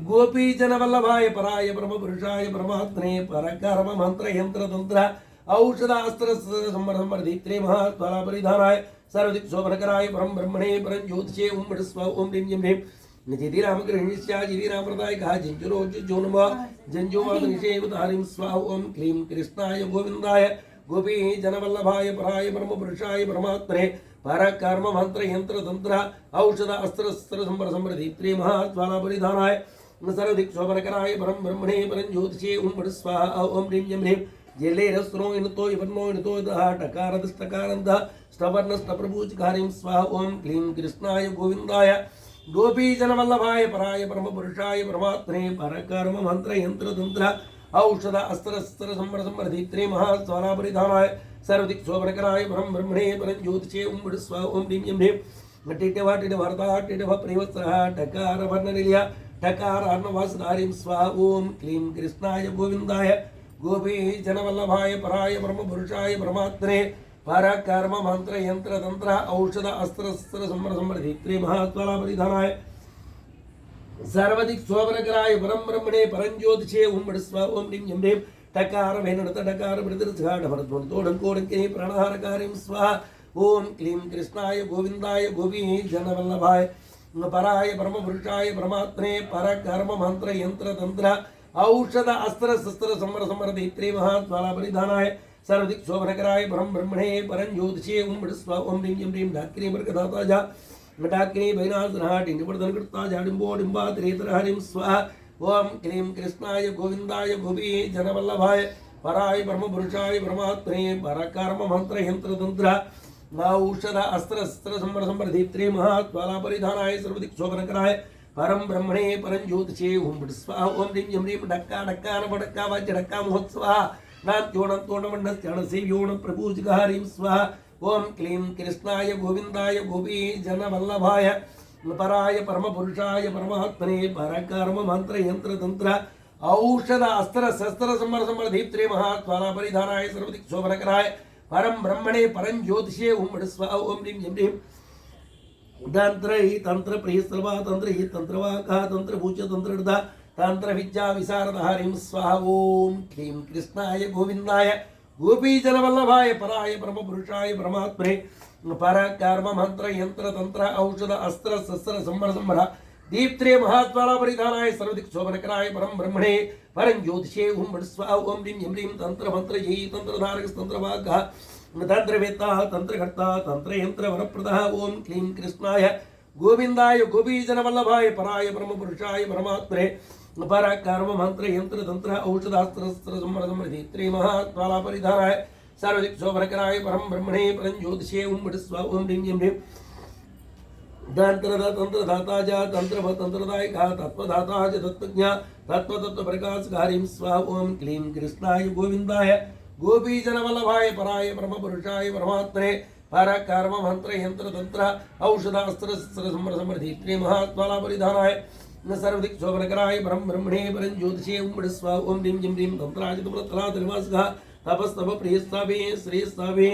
गोपी जनवल्लभाय पराय परम पुरुषाय परमात्मने पराकर्म मंत्र यंत्र तंत्र औषध अस्त्र संबर संबर धैत्रे महात्माला परिधानाय सर्वदिक शोभनकराय परम ब्रह्मणे परं ज्योतिषे ओम स्वाहा ओम ह्रीं ह्रीं ह्रीं निजिति राम गृहिणीस्या जिति राम प्रदायकः जिंजुरो जिज्जो नमः जंजुवादनिषेवतारिं स्वाहा ओम क्लीं कृष्णाय गोविंदाय गोपी जनवल्लभाय पराय परम पुरुषाय परमात्मने पराकर्म मंत्र यंत्र तंत्र औषध अस्त्र शस्त्र संबर संबर धैत्रे महात्माला परिधानाय सर्वदिक शोभनकराय परम ब्रह्मणे परं ज्योतिषे ओम स्वाहा ओम ह्रीं ह्रीं ह्रीं जेलेरस्रो इनतो इवन्नो इनतो दः टकारदस्तकारान्त स्तवर्ण स्तप्रभूचकारिं स्वाहा ओम क्लीं कृष्णाय गोविंदाय गोपी जनवल्लभाय पराय परम पुरुषाय परमात्मने पराकर्म मंत्र यंत्र तंत्र औषध अस्त्र शस्त्र संबर संबर धैत्रे महात्माला परिधानाय सर्वदिक शोभनकराय परम ब्रह्मणे परं ज्योतिषे ओम स्वाहा ओम ह्रीं ह्रीं ह्रीं टिटवा टिटभर्ता टिटभ प्रियवत्सरः टकार वर्णनिलय टकार अर्णवासधारिं स्वाहा ओम क्लीं कृष्णाय गोविंदाय गोपी जनवल्लभाय पराय परम पुरुषाय परमात्मने पराकर्म मंत्र यंत्र तंत्र औषध अस्त्र शस्त्र संबर संबर धैत्रे महात्माला परिधानाय सर्वदिक शोभनकराय परम ब्रह्मणे परं ज्योतिषे ओम स्वाहा ओम ह्रीं ह्रीं ह्रीं टकार वेनडत टकार वृद्धिर्घाट भरतोडंकोडंके प्राणहारकारिं स्वाहा ओम क्लीं कृष्णाय गोविंदाय गोपी जनवल्लभाय पराय परम पुरुषाय परमात्मने पराकर्म मंत्र यंत्र तंत्र औषध अस्त्र शस्त्र संबर संबर धैत्रे महात्माला परिधानाय सर्वदिक शोभनकराय परम ब्रह्मणे परं ज्योतिषे ओम स्वाहा ओम ह्रीं ह्रीं ह्रीं डाकिनी वर्गदाता जा डाकिनी भैनासनः डिंडवर्धनकृता जाडिंबो डिंबात्रेतर हरिं स्वाहा ओम क्लीं कृष्णाय गोविंदाय गोपी जनवल्लभाय पराय परम पुरुषाय परमात्मने पराकर्म मंत्र यंत्र तंत्र औषध अस्त्र शस्त्र संवर संवर्धित्रे महाज्वाला परिधानाय सर्वदिक्शोभनकराय परम ब्रह्मणे परम ज्योतिषे ओम भट स्वाहा ओम ह्रीं यम ह्रीं ढक्का ढक्का नडक्का वाज्य ढक्का महोत्सवा नाम चोणं तोणमण्डस्यण सेव्योण प्रपूजकः ह्रीं स्वाहा ओम क्लीं कृष्णाय गोविंदाय गोपी जनवल्लभाय पराय परम पुरुषाय परमात्मने परकर्म मंत्र यंत्र तंत्र औषध अस्त्र शस्त्र संवर संवर्धित्रे महाज्वाला परिधानाय सर्वदिक्शोभनकराय परम ब्रह्मणे परम ज्योतिषे ओम भट स्वाहा ओम ह्रीं यम ह्रीं तंत्र ही तंत्र प्रियसर्वा तंत्र ही तंत्रवाका तंत्र भूच तंत्रदा तंत्र विद्या विशारद हरिं स्वाहा ओम क्लीं कृष्णाय गोविंदाय गोपी जनवल्लभाय पराय परम पुरुषाय परमात्मने पर कर्म मंत्र यंत्र तंत्र औषध अस्त्र शस्त्र संवर संवर दीप्त्रे महाज्वाला परिधानाय सर्वदिक्शोभनकराय परम ब्रह्मणे परम ज्योतिषे ओम भट स्वाहा ओम ह्रीं यम ह्रीं तंत्र मंत्र जयी तंत्रधारक तंत्रवाका तंत्रवेत्ता तंत्रकर्ता तंत्र यंत्र वरप्रदः ओम क्लीं कृष्णाय गोविंदाय गोपी जनवल्लभाय पराय परम पुरुषाय परमात्मने पर कर्म मंत्र यंत्र तंत्र औषधास्त्र संवर संवर्धित्रे महाज्वाला परिधानाय सर्वदिक्शोभनकराय परम ब्रह्मणे परम ज्योतिषे ओम भट स्वाहा ओम ह्रीं यम ह्रीं तंत्रदा तंत्रदाता च तंत्र तंत्रदायिका तत्वदाता च तत्वज्ञा तत्व प्रकाशकारीं स्वाहा ओम क्लीं कृष्णाय गोविंदाय गोपी जनवल्लभाय पराय परम पुरुषाय परमात्मने पर कर्म मंत्र यंत्र तंत्र औषधास्त्र संवर संवर्धित्रे महाज्वाला परिधानाय सर्वदिक्शोभनकराय परम ब्रह्मणे परम ज्योतिषे ओम भट स्वाहा ओम ह्रीं यम ह्रीं तंत्राज तपस्तलातनिवासः तपस्तप प्रियस्ताभे श्रेयस्ताभे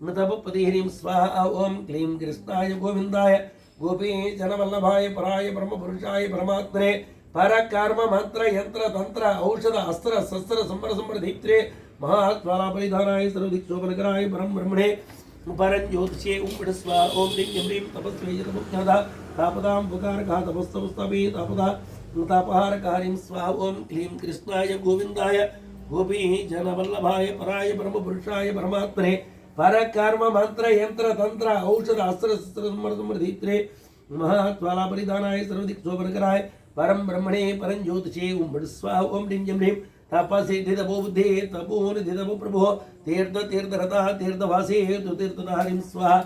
तपपति ह्रीं स्वाहा ओम क्लीं कृष्णाय गोविंदाय गोपी जनवल्लभाय पराय परम पुरुषाय परमात्मने पर कर्म मंत्र यंत्र तंत्र औषध अस्त्र शस्त्र संवर संवर्धित्रे महाज्वाला परिधानाय सर्वदिक्शोभनकराय परम ब्रह्मणे परम ज्योतिषे ओम भट स्वाहा ओम ह्रीं यम ह्रीं तपस्वे तपज्ञाता तापदां पुकारकः तपस्तपस्तापे तापदा तापहारकः ह्रीं स्वाहा ओम क्लीं कृष्णाय गोविंदाय गोपी जनवल्लभाय पराय परम पुरुषाय परमात्मने पर कर्म मंत्र यंत्र तंत्र औषध अस्त्र शस्त्र संवर संवर्धित्रे महाज्वाला परिधानाय सर्वदिक्शोभनकराय परम ब्रह्मणे परम ज्योतिषे ओम भट स्वाहा ओम ह्रीं यम ह्रीं तपसिद्धि तपो बुद्धि तपोनिधि तपो प्रभो तीर्थ तीर्थरता तीर्थवासी हेतु तीर्थदा हरिं स्वाहा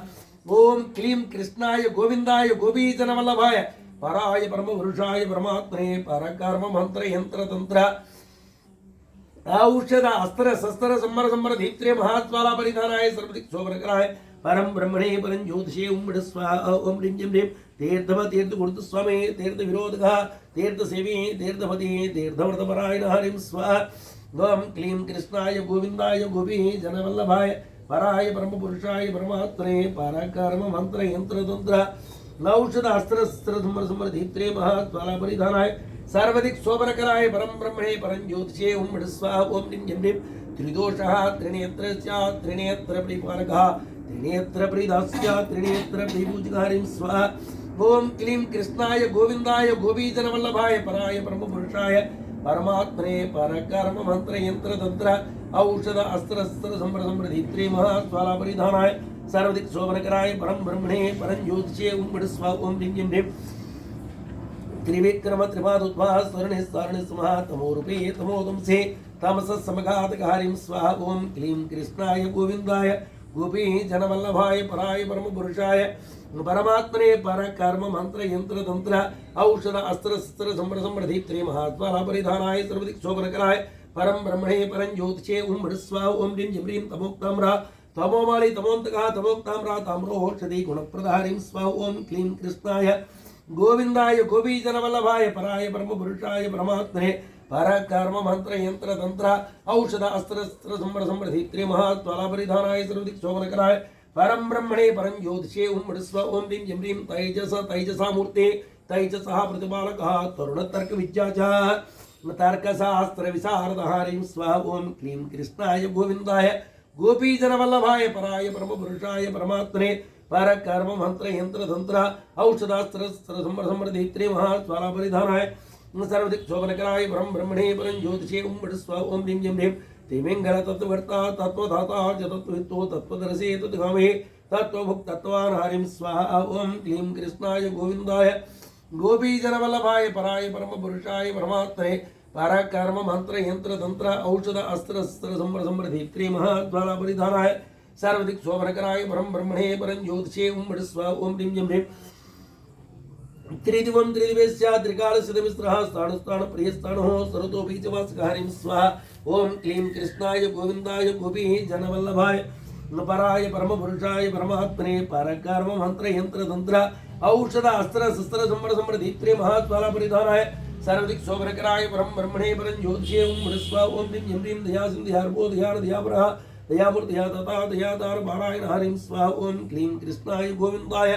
ओम क्लीं कृष्णाय गोविंदाय गोपी जनवल्लभाय पराय परम पुरुषाय परमात्मने परकर्म मंत्र यंत्र तंत्र औषध अस्त्र शस्त्र संवर संवर्धित्रे महाज्वाला परिधानाय सर्वदिक्शोभनकराय परम ब्रह्मणे परम ज्योतिषे ओम भट स्वाहा ओम ह्रीं यम ह्रीं तीर्थव तीर्थगुरुत स्वामी तीर्थ विरोधकः तीर्थ सेवी तीर्थपति तीर्थव्रतपरायण हरिं स्वाहा ओम क्लीं कृष्णाय गोविंदाय गोपी जनवल्लभाय पराय परम पुरुषाय परमात्मने परकर्म मंत्र यंत्र तंत्र औषध अस्त्र शस्त्र संवर संवर्धित्रे महाज्वाला परिधानाय सर्वदिक्शोभनकराय परम ब्रह्मणे परम ज्योतिषे ओम भट स्वाहा ओम ह्रीं यम ह्रीं त्रिदोषः त्रिनेत्र त्रिनेत्र परिपालकः त्रिनेत्र परिदास्य त्रिनेत्र परिपूजकः हरिं स्वाहा ओम क्लीं कृष्णाय गोविंदाय गोपी जनवल्लभाय पराय परम पुरुषाय परमात्मने परकर्म मंत्र यंत्र तंत्र औषध अस्त्र शस्त्र संवर संवर्धित्रे महाज्वाला परिधानाय सर्वदिक्शोभनकराय परम ब्रह्मणे परम ज्योतिषे ओम भट स्वाहा ओम ह्रीं यम ह्रीं त्रिविक्रम त्रिपादोद्भव स्वर्णे स्वर्णे समः तमोरूपे तमोदंसे तमसः समघातकः हरिं स्वाहा ओम क्लीं कृष्णाय गोविंदाय गोपी जनवल्लभाय पराय परम पुरुषाय परमात्मने परकर्म मंत्र यंत्र तंत्र औषध अस्त्र शस्त्र संवर संवर्धित्रे महाज्वाला परिधानाय सर्वदिक्शोभनकराय परम ब्रह्मणे परम ज्योतिषे ओम भट स्वाहा ओम ह्रीं यम ह्रीं तमोक्ताम्रा तमोमाली तमोन्तकः तमोक्ताम्रा ताम्रोषधि गुणप्रदः हरिं स्वाहा ओम क्लीं कृष्णाय गोविंदाय गोपी जनवल्लभाय पराय परम पुरुषाय परमात्मने परकर्म मंत्र यंत्र तंत्र औषध अस्त्र शस्त्र संवर संवर्धित्रे महाज्वाला परिधानाय सर्वदिक्शोभनकराय परम ब्रह्मणे परम ज्योतिषे ओम भट स्वाहा ओम ह्रीं यम ह्रीं तैजसा मूर्ते तैजसः प्रतिपालकः तरुण तर्क विद्या च तर्कशास्त्र विशारदः हरिं स्वाहा ओम क्लीं कृष्णाय गोविंदाय गोपी जनवल्लभाय पराय परम पुरुषाय परमात्मने परकर्म मंत्र यंत्र तंत्र औषधास्त्र संवर संवर्धित्रे महाज्वाला परिधानाय सर्वदिक्शोभनकराय परम ब्रह्मणे परम ज्योतिषे ओम भट स्वाहा ओम ह्रीं यम ह्रीं तिमिंगल तत्वकर्ता तत्वधाता च तत्त्ववित्तो तत्त्वदर्शी तत्त्वगामी तत्त्वभुक् तत्त्वान् हरिं स्वाहा ओम क्लीं कृष्णाय गोविंदाय गोपी जनवल्लभाय पराय परम पुरुषाय परमात्मने परकर्म मंत्र यंत्र तंत्र औषध अस्त्र शस्त्र संवर संवर्धित्रे महाज्वाला परिधानाय सर्वदिक् शोभनकराय परम ब्रह्मणे परं ज्योतिषे ओम बड़ स्वा ओम ह्रीं जं ह्रीं त्रिदिवं त्रिदिवेश्च त्रिकालस्थितमिस्रः स्थाणुस्थान प्रियस्थाणुः सर्वतोऽपि च वासकारिं स्वाहा ओम क्लीं कृष्णाय गोविन्दाय गोपी जनवल्लभाय पराय परमपुरुषाय परमात्मने परकर्म मंत्र यंत्र तंत्र औषध अस्त्र शस्त्र संवर समृद्धि महात्माला परिधानाय सर्वदिक् शोभनकराय परम ब्रह्मणे परं ज्योतिषे ओम मृस्वा ओम ह्रीं जं ह्रीं दया सिंध्यार्भो दयान दयापरः दयामूर्तया तथा दयातार पारायण हरिं स्वाहा ओम क्लीं कृष्णाय गोविन्दाय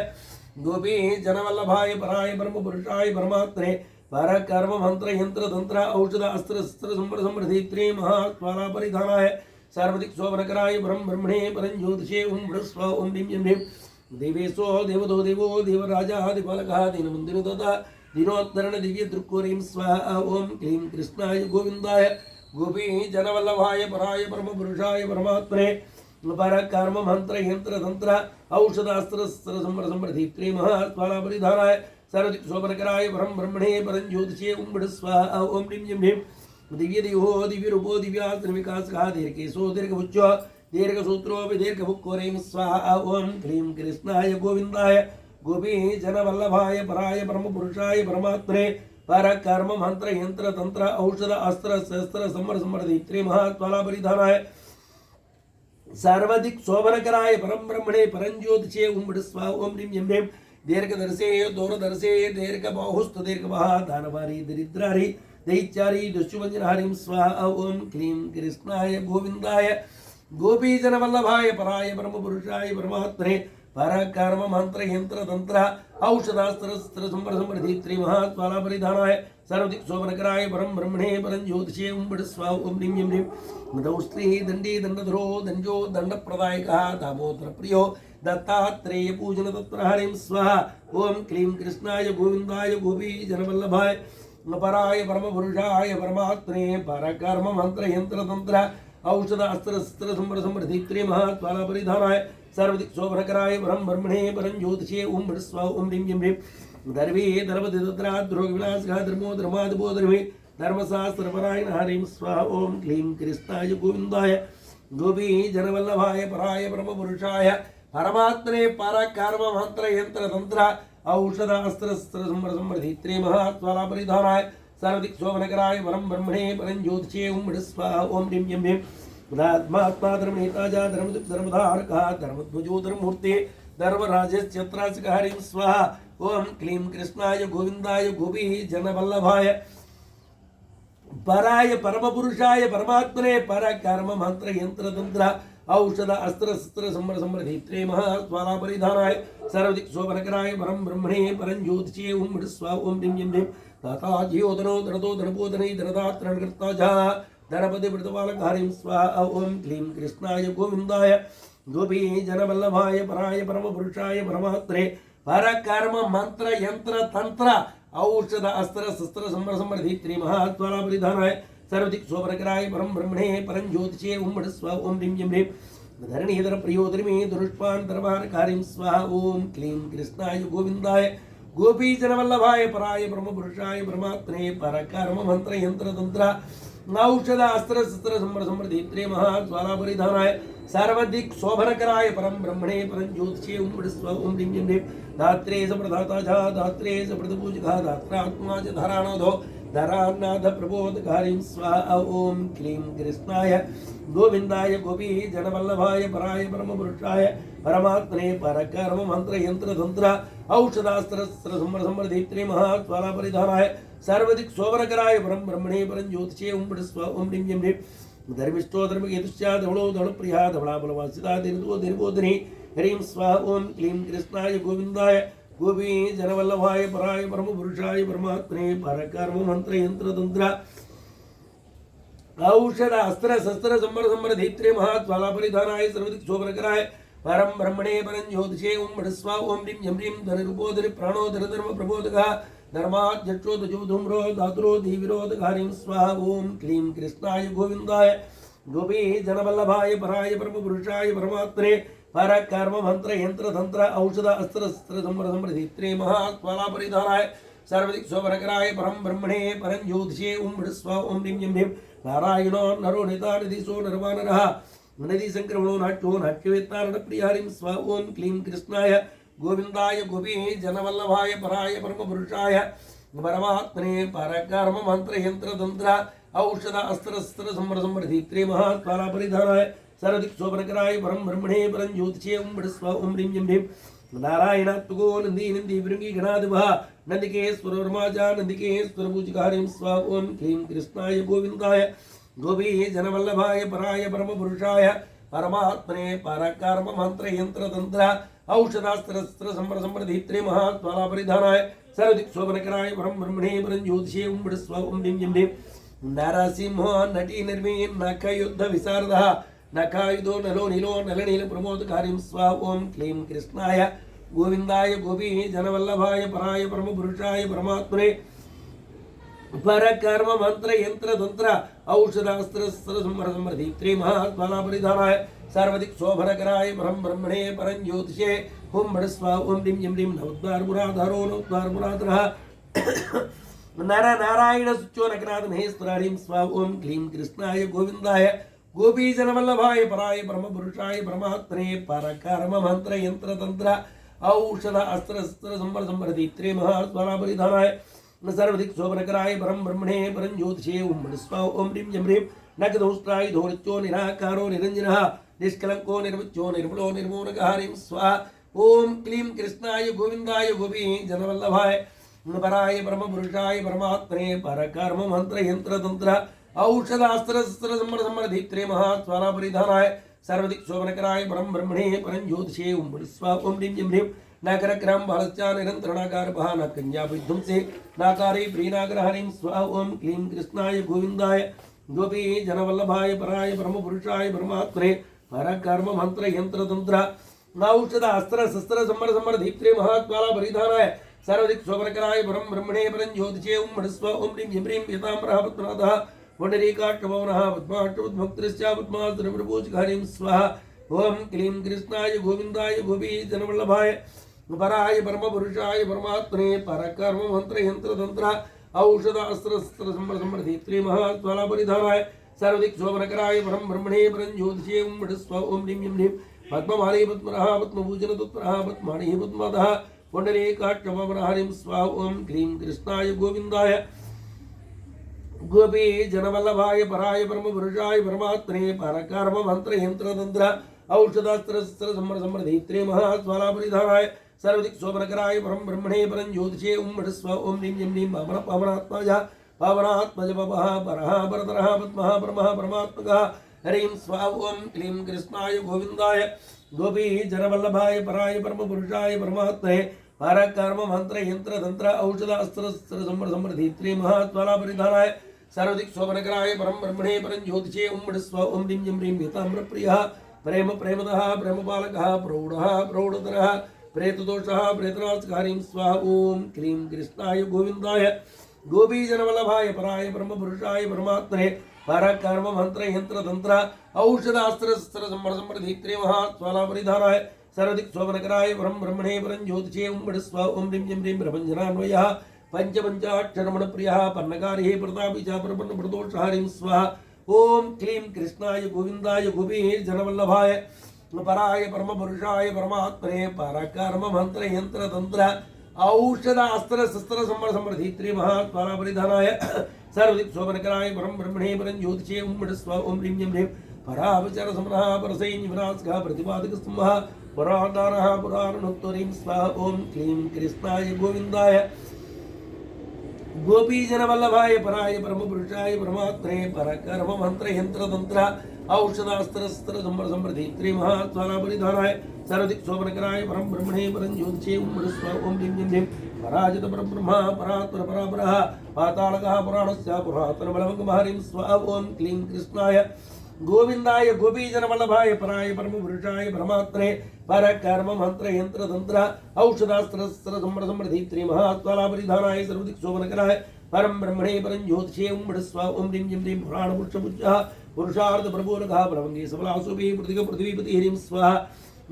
गोपी जनवल्लभाय पराय परमपुरुषाय परमात्मने परकर्म मंत्र यंत्र तंत्र औषध अस्त्र शस्त्र संवर समृद्धि महात्माला परिधानाय सर्वदिक् शोभनकराय परं ब्रह्मणे परं ज्योतिषे ओम बृहस्व ओम ह्रीं जं ह्रीं देवेशो देवतो देवो देवराजा दिपालकः दीनबन्धुः तथा दीनोद्धरण दिव्य दृक्कोरीं स्वाहा ओम क्लीं कृष्णाय गोविन्दाय गोपी जनवल्लभाय पराय परमपुरुषाय परमात्मने परकर्म मंत्र यंत्र तंत्र औषधास्त्र संवर समृद्धि महात्माला परिधानाय सर्वदिक् शोभनकराय परं ब्रह्मणे परं ज्योतिषे ओम बड़ स्वाहा ओम ह्रीं जं ह्रीं दिव्य देहो दिव्य रूपो दिव्यास्त्र विकासः दीर्घकेशो दीर्घमुच्चो दीर्घसूत्रो दीर्घमुक्कोरीं स्वाहा ओम क्लीं कृष्णाय गोविन्दाय गोपी जनवल्लभाय पराय परमपुरुषाय परमात्मने परकर्म मंत्र यंत्र तंत्र औषध अस्त्र शस्त्र संवर समृद्धि महात्माला परिधानाय सर्वदिक् शोभनकराय परं ब्रह्मणे परं ज्योतिषे ओम बड़ स्वाहा ओम ह्रीं जं ह्रीं दीर्घदर्शे दूरदर्शे दीर्घबाहुस्थ दीर्घबाह दानवारी दरिद्रारी दैत्यारी दुष्टुभंजन हरिं स्वाहा ओम क्लीं कृष्णाय गोविन्दाय गोपी जनवल्लभाय पराय परमपुरुषाय परमात्मने परकर्म मंत्र यंत्र तंत्र औषधास्त्र संवर समृद्धि महात्माला परिधानाय सर्वदिक् शोभनकराय परं ब्रह्मणे परं ज्योतिषे ओम बड़ स्वाहा ओम ह्रीं जं ह्रीं दौस्त्री दंडी दंडधरो दंजो दंडप्रदायकः दामोदर प्रियो दत्तात्रेय पूजन तत्र हरिं स्वाहा ओम क्लीं कृष्णाय गोविन्दाय गोपी जनवल्लभाय पराय परमपुरुषाय परमात्मने परकर्म मंत्र यंत्र तंत्र औषध अस्त्र शस्त्र संवर समृद्धि महात्माला परिधानाय सर्वदिक् शोभनकराय परं ब्रह्मणे परं ज्योतिषे ओम बड़ स्वाहा ओम ह्रीं जं ह्रीं धर्मे धर्मति तत्र द्रोह विनाशः धर्मो धर्मादिपो धर्मे धर्मशास्त्रपरायण हरिं स्वाहा ओम क्लीं कृष्णाय गोविन्दाय गोपी जनवल्लभाय पराय परमपुरुषाय परमात्मने परकर्म मंत्र यंत्र तंत्र औषध अस्त्र शस्त्र संवर समृद्धि महात्माला परिधानाय सर्वदिक् शोभनकराय परं ब्रह्मणे परं ज्योतिषे ओम बड़ स्वाहा ओम ह्रीं जं ह्रीं धर्मात्मा धर्मनेता धर्मदुख धर्मधारकः धर्मध्वजो धर्ममूर्ते धर्मराजश्चत्रासकः हरिं स्वाहा ओम क्लीं कृष्णाय गोविन्दाय गोपी जनवल्लभाय पराय परमपुरुषाय परमात्मने परकर्म मंत्र यंत्र तंत्र औषध अस्त्र शस्त्र संवर समृद्धि महात्माला परिधानाय सर्वदिक् शोभनकराय परं ब्रह्मणे परं ज्योतिषे ओम बड़ स्वाहा ओम ह्रीं जं ह्रीं दाता जीवोधनो धनतो धनपोधनै धनदात्रणकर्ता जः धनपति वृतपालक हरिं स्वाहा ओम क्लीं कृष्णाय गोविन्दाय गोपी जनवल्लभाय पराय परमपुरुषाय परमात्मने परकर्म मंत्र यंत्र तंत्र औषध अस्त्र शस्त्र संवर समृद्धि महात्माला परिधानाय सर्वदिक् शोभनकराय परं ब्रह्मणे परं ज्योतिषे ओम बड़ स्वाहा ओम ह्रीं जं ह्रीं धरणीधर प्रियो धर्मे दुष्पान धर्मानकारिं स्वाहा ओम क्लीं कृष्णाय गोविन्दाय गोपी जनवल्लभाय पराय परमपुरुषाय परमात्मने परकर्म मंत्र यंत्र तंत्र औषध अस्त्र शस्त्र संवर समृद्धि महात्माला परिधानाय सर्वदिक् शोभनकराय परं ब्रह्मणे परं ज्योतिषे ओम बड़ स्वाहा ओम ह्रीं जं ह्रीं धात्रे स प्रदाता च धात्रे स प्रदपूजकः धात्रात्मा च धरानोधो धरान्नाथ प्रबोधकारिं स्वाहा ओम क्लीं कृष्णाय गोविन्दाय गोपी जनवल्लभाय पराय परमपुरुषाय परमात्मने परकर्म मंत्र यंत्र तंत्र औषधास्त्र संवर समृद्धि महात्माला परिधानाय सर्वदिक् शोभनकराय परं ब्रह्मणे परं ज्योतिषे ओम बड़ स्वाहा ओम ह्रीं जं ह्रीं धर्मिष्ठो धर्मकेतुश्च धवलो धवलप्रियः धवलाबलवासिता दीर्घो दीर्घोदरी हरिं स्वाहा ओम क्लीं कृष्णाय गोविन्दाय गोपी जनवल्लभाय पराय परमपुरुषाय परमात्मने परकर्म मंत्र यंत्र तंत्र औषध अस्त्र शस्त्र संवर समृद्धि महात्माला परिधानाय सर्वदिक् शोभनकराय परं ब्रह्मणे परं ज्योतिषे ओम बड़ स्वाहा ओम ह्रीं जं ह्रीं धनरूपो धन प्राणो धर्म प्रबोधकः धर्माध्यक्षो दजो धूम्रो धातुरो धीविरोधकः हरिं स्वाहा ओम क्लीं कृष्णाय गोविन्दाय गोपी जनवल्लभाय पराय परमपुरुषाय परमात्मने परकर्म मंत्र यंत्र तंत्र औषध अस्त्र शस्त्र संवर समृद्धि महात्माला परिधानाय सर्वदिक् शोभनकराय परं ब्रह्मणे परं ज्योतिषे ओम बड़ स्वाहा ओम ह्रीं जं ह्रीं नारायणो नरो निधानदिशो नरवानरः नदी संक्रमणो नाट्यो नाट्यवेत्ता नटप्रियारिं स्वा ओं क्लीं कृष्णाय गोविंदाय गोपी जनवल्लभाय पराय परमपुरुषाय परमात्मने परकर्म मंत्र यंत्र तंत्र औषध अस्त्र अस्त्र संवर समृद्धि महात्माला परिधानाय सर्वदिक् शोभनकराय परम ब्रह्मणे परम ज्योतिषे ओं बृहस्व ओं ह्रीं ह्रीं नारायणात्मको नंदी नंदी भृंगी गणाधिपः नंदिकेश्वर वर्माजा नंदिकेश्वर पूजकारिं स्वा ओं क्लीं कृष्णाय गोविंदाय गोपी जनवल्लभाय पराय परम पुरुषाय परमात्मने परकर्म मंत्र यंत्र तंत्र औषधास्त्र संवर समृद्धि महात्माला परिधानाय सर्वदिक् शोभनकराय परम ब्रह्मणे परम ज्योतिषे ओं बृहस्व ओं ह्रीं ह्रीं नरसिंह नटी निर्मीन नख युद्ध विशारदः नखायुधो नलो नीलो नलनील प्रमोदकारिं स्वा ओं क्लीं कृष्णाय गोविंदाय गोपी जनवल्लभाय पराय परम पुरुषाय परमात्मने परकर्म मंत्र यंत्र तंत्र औषधास्त्र संवर समृद्धि महात्माला परिधानाय सर्वदिक् शोभनकराय परम ब्रह्मणे परम ज्योतिषे ओं बृहस्व ओं ह्रीं ह्रीं नवद्वार पुराधरो नवद्वार पुराधरः नर नारायण सुचो नगनाथ महेश्वरारिं स्वा ओं क्लीं कृष्णाय गोविंदाय गोपी जनवल्लभाय पराय परम पुरुषाय परमात्मने परकर्म मंत्र यंत्र तंत्र औषध अस्त्र शस्त्र संवर समृद्धि महात्माला परिधानाय सर्वदिक् शोभनकराय परम ब्रह्मणे परम ज्योतिषे ओं बृहस्व ओं ह्रीं ह्रीं नखदोष्ट्राय धोरित्यो निराकारो निरंजनः निष्कलंको निर्मुच्यो निर्मलो निर्मूलकहारिं स्वा ओं क्लीं कृष्णाय गोविंदाय गोपी जनवल्लभाय पराय परम पुरुषाय परमात्मने परकर्म मंत्र यंत्र तंत्र औषधास्त्र शस्त्र संवर समृद्धि महात्माला परिधानाय सर्वदिक् शोभनकराय परम ब्रह्मणे परम ज्योतिषे ओं बृहस्व ओं ह्रीं ह्रीं नाकरग्राम बालश्चा निरंतरणाकारपः न कन्या विध्वंसे नाकारे प्रियनागरहरिं स्वा ओं क्लीं कृष्णाय गोविंदाय गोपी जनवल्लभाय पराय परम पुरुषाय परमात्मने परकर्म मंत्र यंत्र तंत्र औषधास्त्र शस्त्र संवर समृद्धि महात्माला परिधानाय सर्वदिक् शोभनकराय परम ब्रह्मणे परम ज्योतिषे ओं बृहस्व ओं ह्रीं ह्रीं पीताम्बरः पद्मनाभः पुण्डरीकाक्षपवनः पद्माष्टपद्मक्त्रश्च पद्मासनप्रभूषकारिं स्वाहा ओं क्लीं कृष्णाय गोविंदाय गोपी जनवल्लभाय पराय परम पुरुषाय परमात्मने परकर्म मंत्र यंत्र तंत्र औषधास्त्र शस्त्र संवर समृद्धि महात्माला परिधानाय सर्वदिक् शोभनकराय परम ब्रह्मणे परम ज्योतिषे ओं बृहस्व ओं ह्रीं ह्रीं पद्ममाली पद्मनः पद्मभूषण तत्परः पद्माणि पद्मदः पुण्डरीकाक्षपवनहरिं स्वाहा ओं क्लीं कृष्णाय गोविंदाय गोपी जनवल्लभाय पराय परम पुरुषाय परमात्मने परकर्म मंत्र यंत्र तंत्र औषधास्त्र शस्त्र संवर समृद्धि महात्माला परिधानाय सर्वदिक् शोभनकराय परम ब्रह्मणे परम ज्योतिषे ओं बृहस्व ओं ह्रीं ह्रीं पावनात्मज पावनात्मज पवः परः परतरः पद्मः परमः परमात्मकः हरिं स्वाहा ओं क्लीं कृष्णाय गोविंदाय गोपी जनवल्लभाय पराय परम पुरुषाय परमात्मने परकर्म मंत्र यंत्र तंत्र औषधास्त्र शस्त्र संवर समृद्धि महात्माला परिधानाय सर्वदिक् शोभनकराय परम ब्रह्मणे परम ज्योतिषे ओं बृहस्व ओं ह्रीं ह्रीं पीताम्बरप्रियः प्रेम प्रेमदः प्रेमपालकः प्रौढः प्रौढतरः प्रेतदोषः प्रेतनाशकारिं स्वाहा ओं क्लीं कृष्णाय गोविंदाय गोपी जनवल्लभाय पराय परम पुरुषाय परमात्मने परकर्म मंत्र यंत्र तंत्र औषधास्त्र शस्त्र संवर समृद्धि महात्माला परिधानाय सर्वदिक् शोभनकराय परम ब्रह्मणे परम ज्योतिषे ओं बृहस्व ओं ह्रीं ह्रीं प्रपञ्चनान्वयः पंचपञ्चाक्षरमणप्रियः पन्नकारी प्रतापी च प्रपन्न प्रदोषहारिं स्वाहा ओं क्लीं कृष्णाय गोविंदाय गोपी जनवल्लभाय पराय परम पुरुषाय परमात्मने परकर्म मंत्र यंत्र तंत्र औषधास्त्र शस्त्र संवर समृद्धि महात्माला परिधानाय सर्वदिक् शोभनकराय परम ब्रह्मणे परम ज्योतिषे ओं बृहस्व ओं ह्रीं ह्रीं परावचर समनः परसैन्यविनाशकः प्रतिपादकस्तम्भः पुराणानः पुराणोत्तरीं स्वाहा ओं क्लीं कृष्णाय गोविंदाय गोपी जनवल्लभाय पराय परम पुरुषाय परमात्मने परकर्म मंत्र यंत्र तंत्र औषधास्त्र शस्त्र संवर समृद्धि महात्माला परिधानाय सर्वदिक् शोभनकराय परम ब्रह्मणे परम ज्योतिषे ओं बृहस्व ओं ह्रीं ह्रीं पराजित परब्रह्म परात्पर परापरः पातालकः पुराणस्य पुरातन बलवङ्गमहरिं स्वाहा ओं क्लीं कृष्णाय गोविंदाय गोपी जनवल्लभाय पराय परम पुरुषाय परमात्मने परकर्म मंत्र यंत्र तंत्र औषधास्त्र शस्त्र संवर समृद्धि महात्माला परिधानाय सर्वदिक् शोभनकराय परम ब्रह्मणे परम ज्योतिषे ओं बृहस्व ओं ह्रीं ह्रीं पुराण पुरुषपुज्यः पुरुषार्थ प्रबोधकः बलवङ्गे सबलासुभि पृथिवीपति हरिं स्वाहा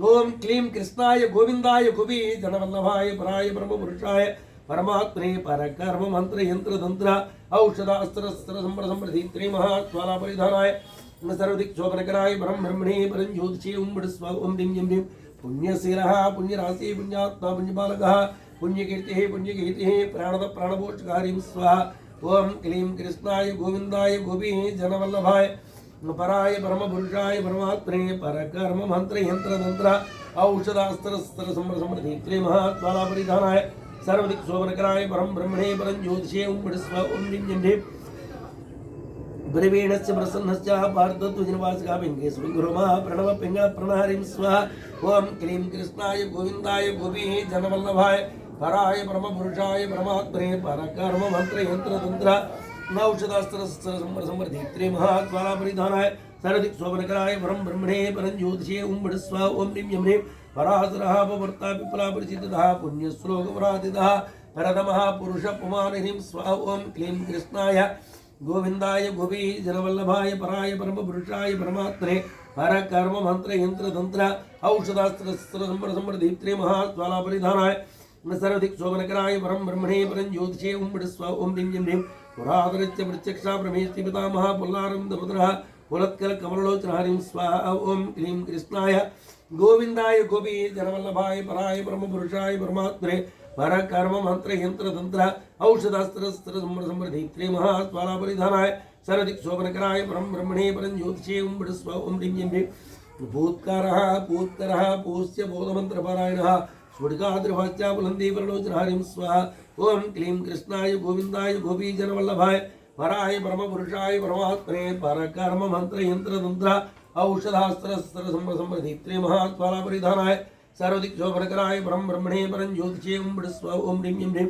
ओं क्लीं कृष्णाय गोविंदाय गोपी जनवल्लभाय पराय परम पुरुषाय परमात्मने परकर्म मंत्र यंत्र तंत्र औषधास्त्र शस्त्र संवर समृद्धि महात्माला परिधानाय सर्वदिक् शोभनकराय परम ब्रह्मणे परम ज्योतिषे ओम बड़ स्व ओम ह्रीं ह्रीं ह्रीं पुण्यशीलः पुण्यराशि पुण्यात्मा पुण्यपालकः पुण्यकीर्तिः पुण्यगीतिः प्राणद प्राणपोषकारीं स्वाहा ओम क्लीं कृष्णाय गोविंदाय गोपी जनवल्लभाय पराय परम पुरुषाय परमात्मने परकर्म मंत्र यंत्र तंत्र औषधास्त्र स्त्र समृद्धि त्रि महात्माला परिधानाय सर्वदिक् शोभनकराय परम ब्रह्मणे परम ज्योतिषे ओम बड़ स्व ओम ह्रीं ह्रीं ब्रवीणस्य प्रसन्नस्य पार्थत्वजनवासका पिङ्गेश्वरुमा प्रणव पिङ्गळ प्रणहरिं स्वाहा ओम क्लीं कृष्णाय गोविंदाय गोपी जनवल्लभाय पराय परम पुरुषाय परमात्मने परकर्म मंत्र यंत्र तंत्र नौषधास्त्र समृद्धि त्रि महात्माला परिधानाय सर्वदिक् शोभनकराय परम ब्रह्मणे परम ज्योतिषे ओम बड़ स्व ओम ह्रीं ह्रीं परासरः पवर्ता पिपला परिचितः पुण्यश्लोक परादितः परतमः पुरुष पुमानिं स्वाहा ओम क्लीं कृष्णाय गोविंदाय गोपी जनवल्लभाय पराय परम पुरुषाय परमात्मने परकर्म मंत्र यंत्र तंत्र औषधास्त्र समृद्धि त्रि महात्माला परिधानाय सर्वदिक् शोभनकराय परम ब्रह्मणे परम ज्योतिषे ओम बड़ स्व ओम ह्रीं ह्रीं पुरातनस्य प्रत्यक्षा प्रमेष्टि पितामहः पुल्लारं दपुत्रः पुलत्कल कमलोचन हरिं स्वाहा ओम क्लीं कृष्णाय गोविंदाय गोपी जनवल्लभाय पराय परम पुरुषाय परमात्मने परकर्म मंत्र यंत्र तंत्र औषधास्त्र समृद्धि त्रि महात्माला परिधानाय सर्वदिक् शोभनकराय परम ब्रह्मणे परम ज्योतिषे ओम बड़ स्व ओम ह्रीं ह्रीं भूत्कारः पूत्करः पूस्य बोधमंत्र पारायणः स्फुटिकाद्रभाच्या बुलंदी परलोचन हरिं स्वाहा ओम क्लीं कृष्णाय गोविंदाय गोपी जनवल्लभाय पराय परम पुरुषाय परमात्मने परकर्म मंत्र यंत्र तंत्र औषधास्त्र समृद्धि त्रि महात्माला परिधानाय सर्वदिक् शोभनकराय परम ब्रह्मणे परम ज्योतिषे ओम बड़ स्व ओम ह्रीं ह्रीं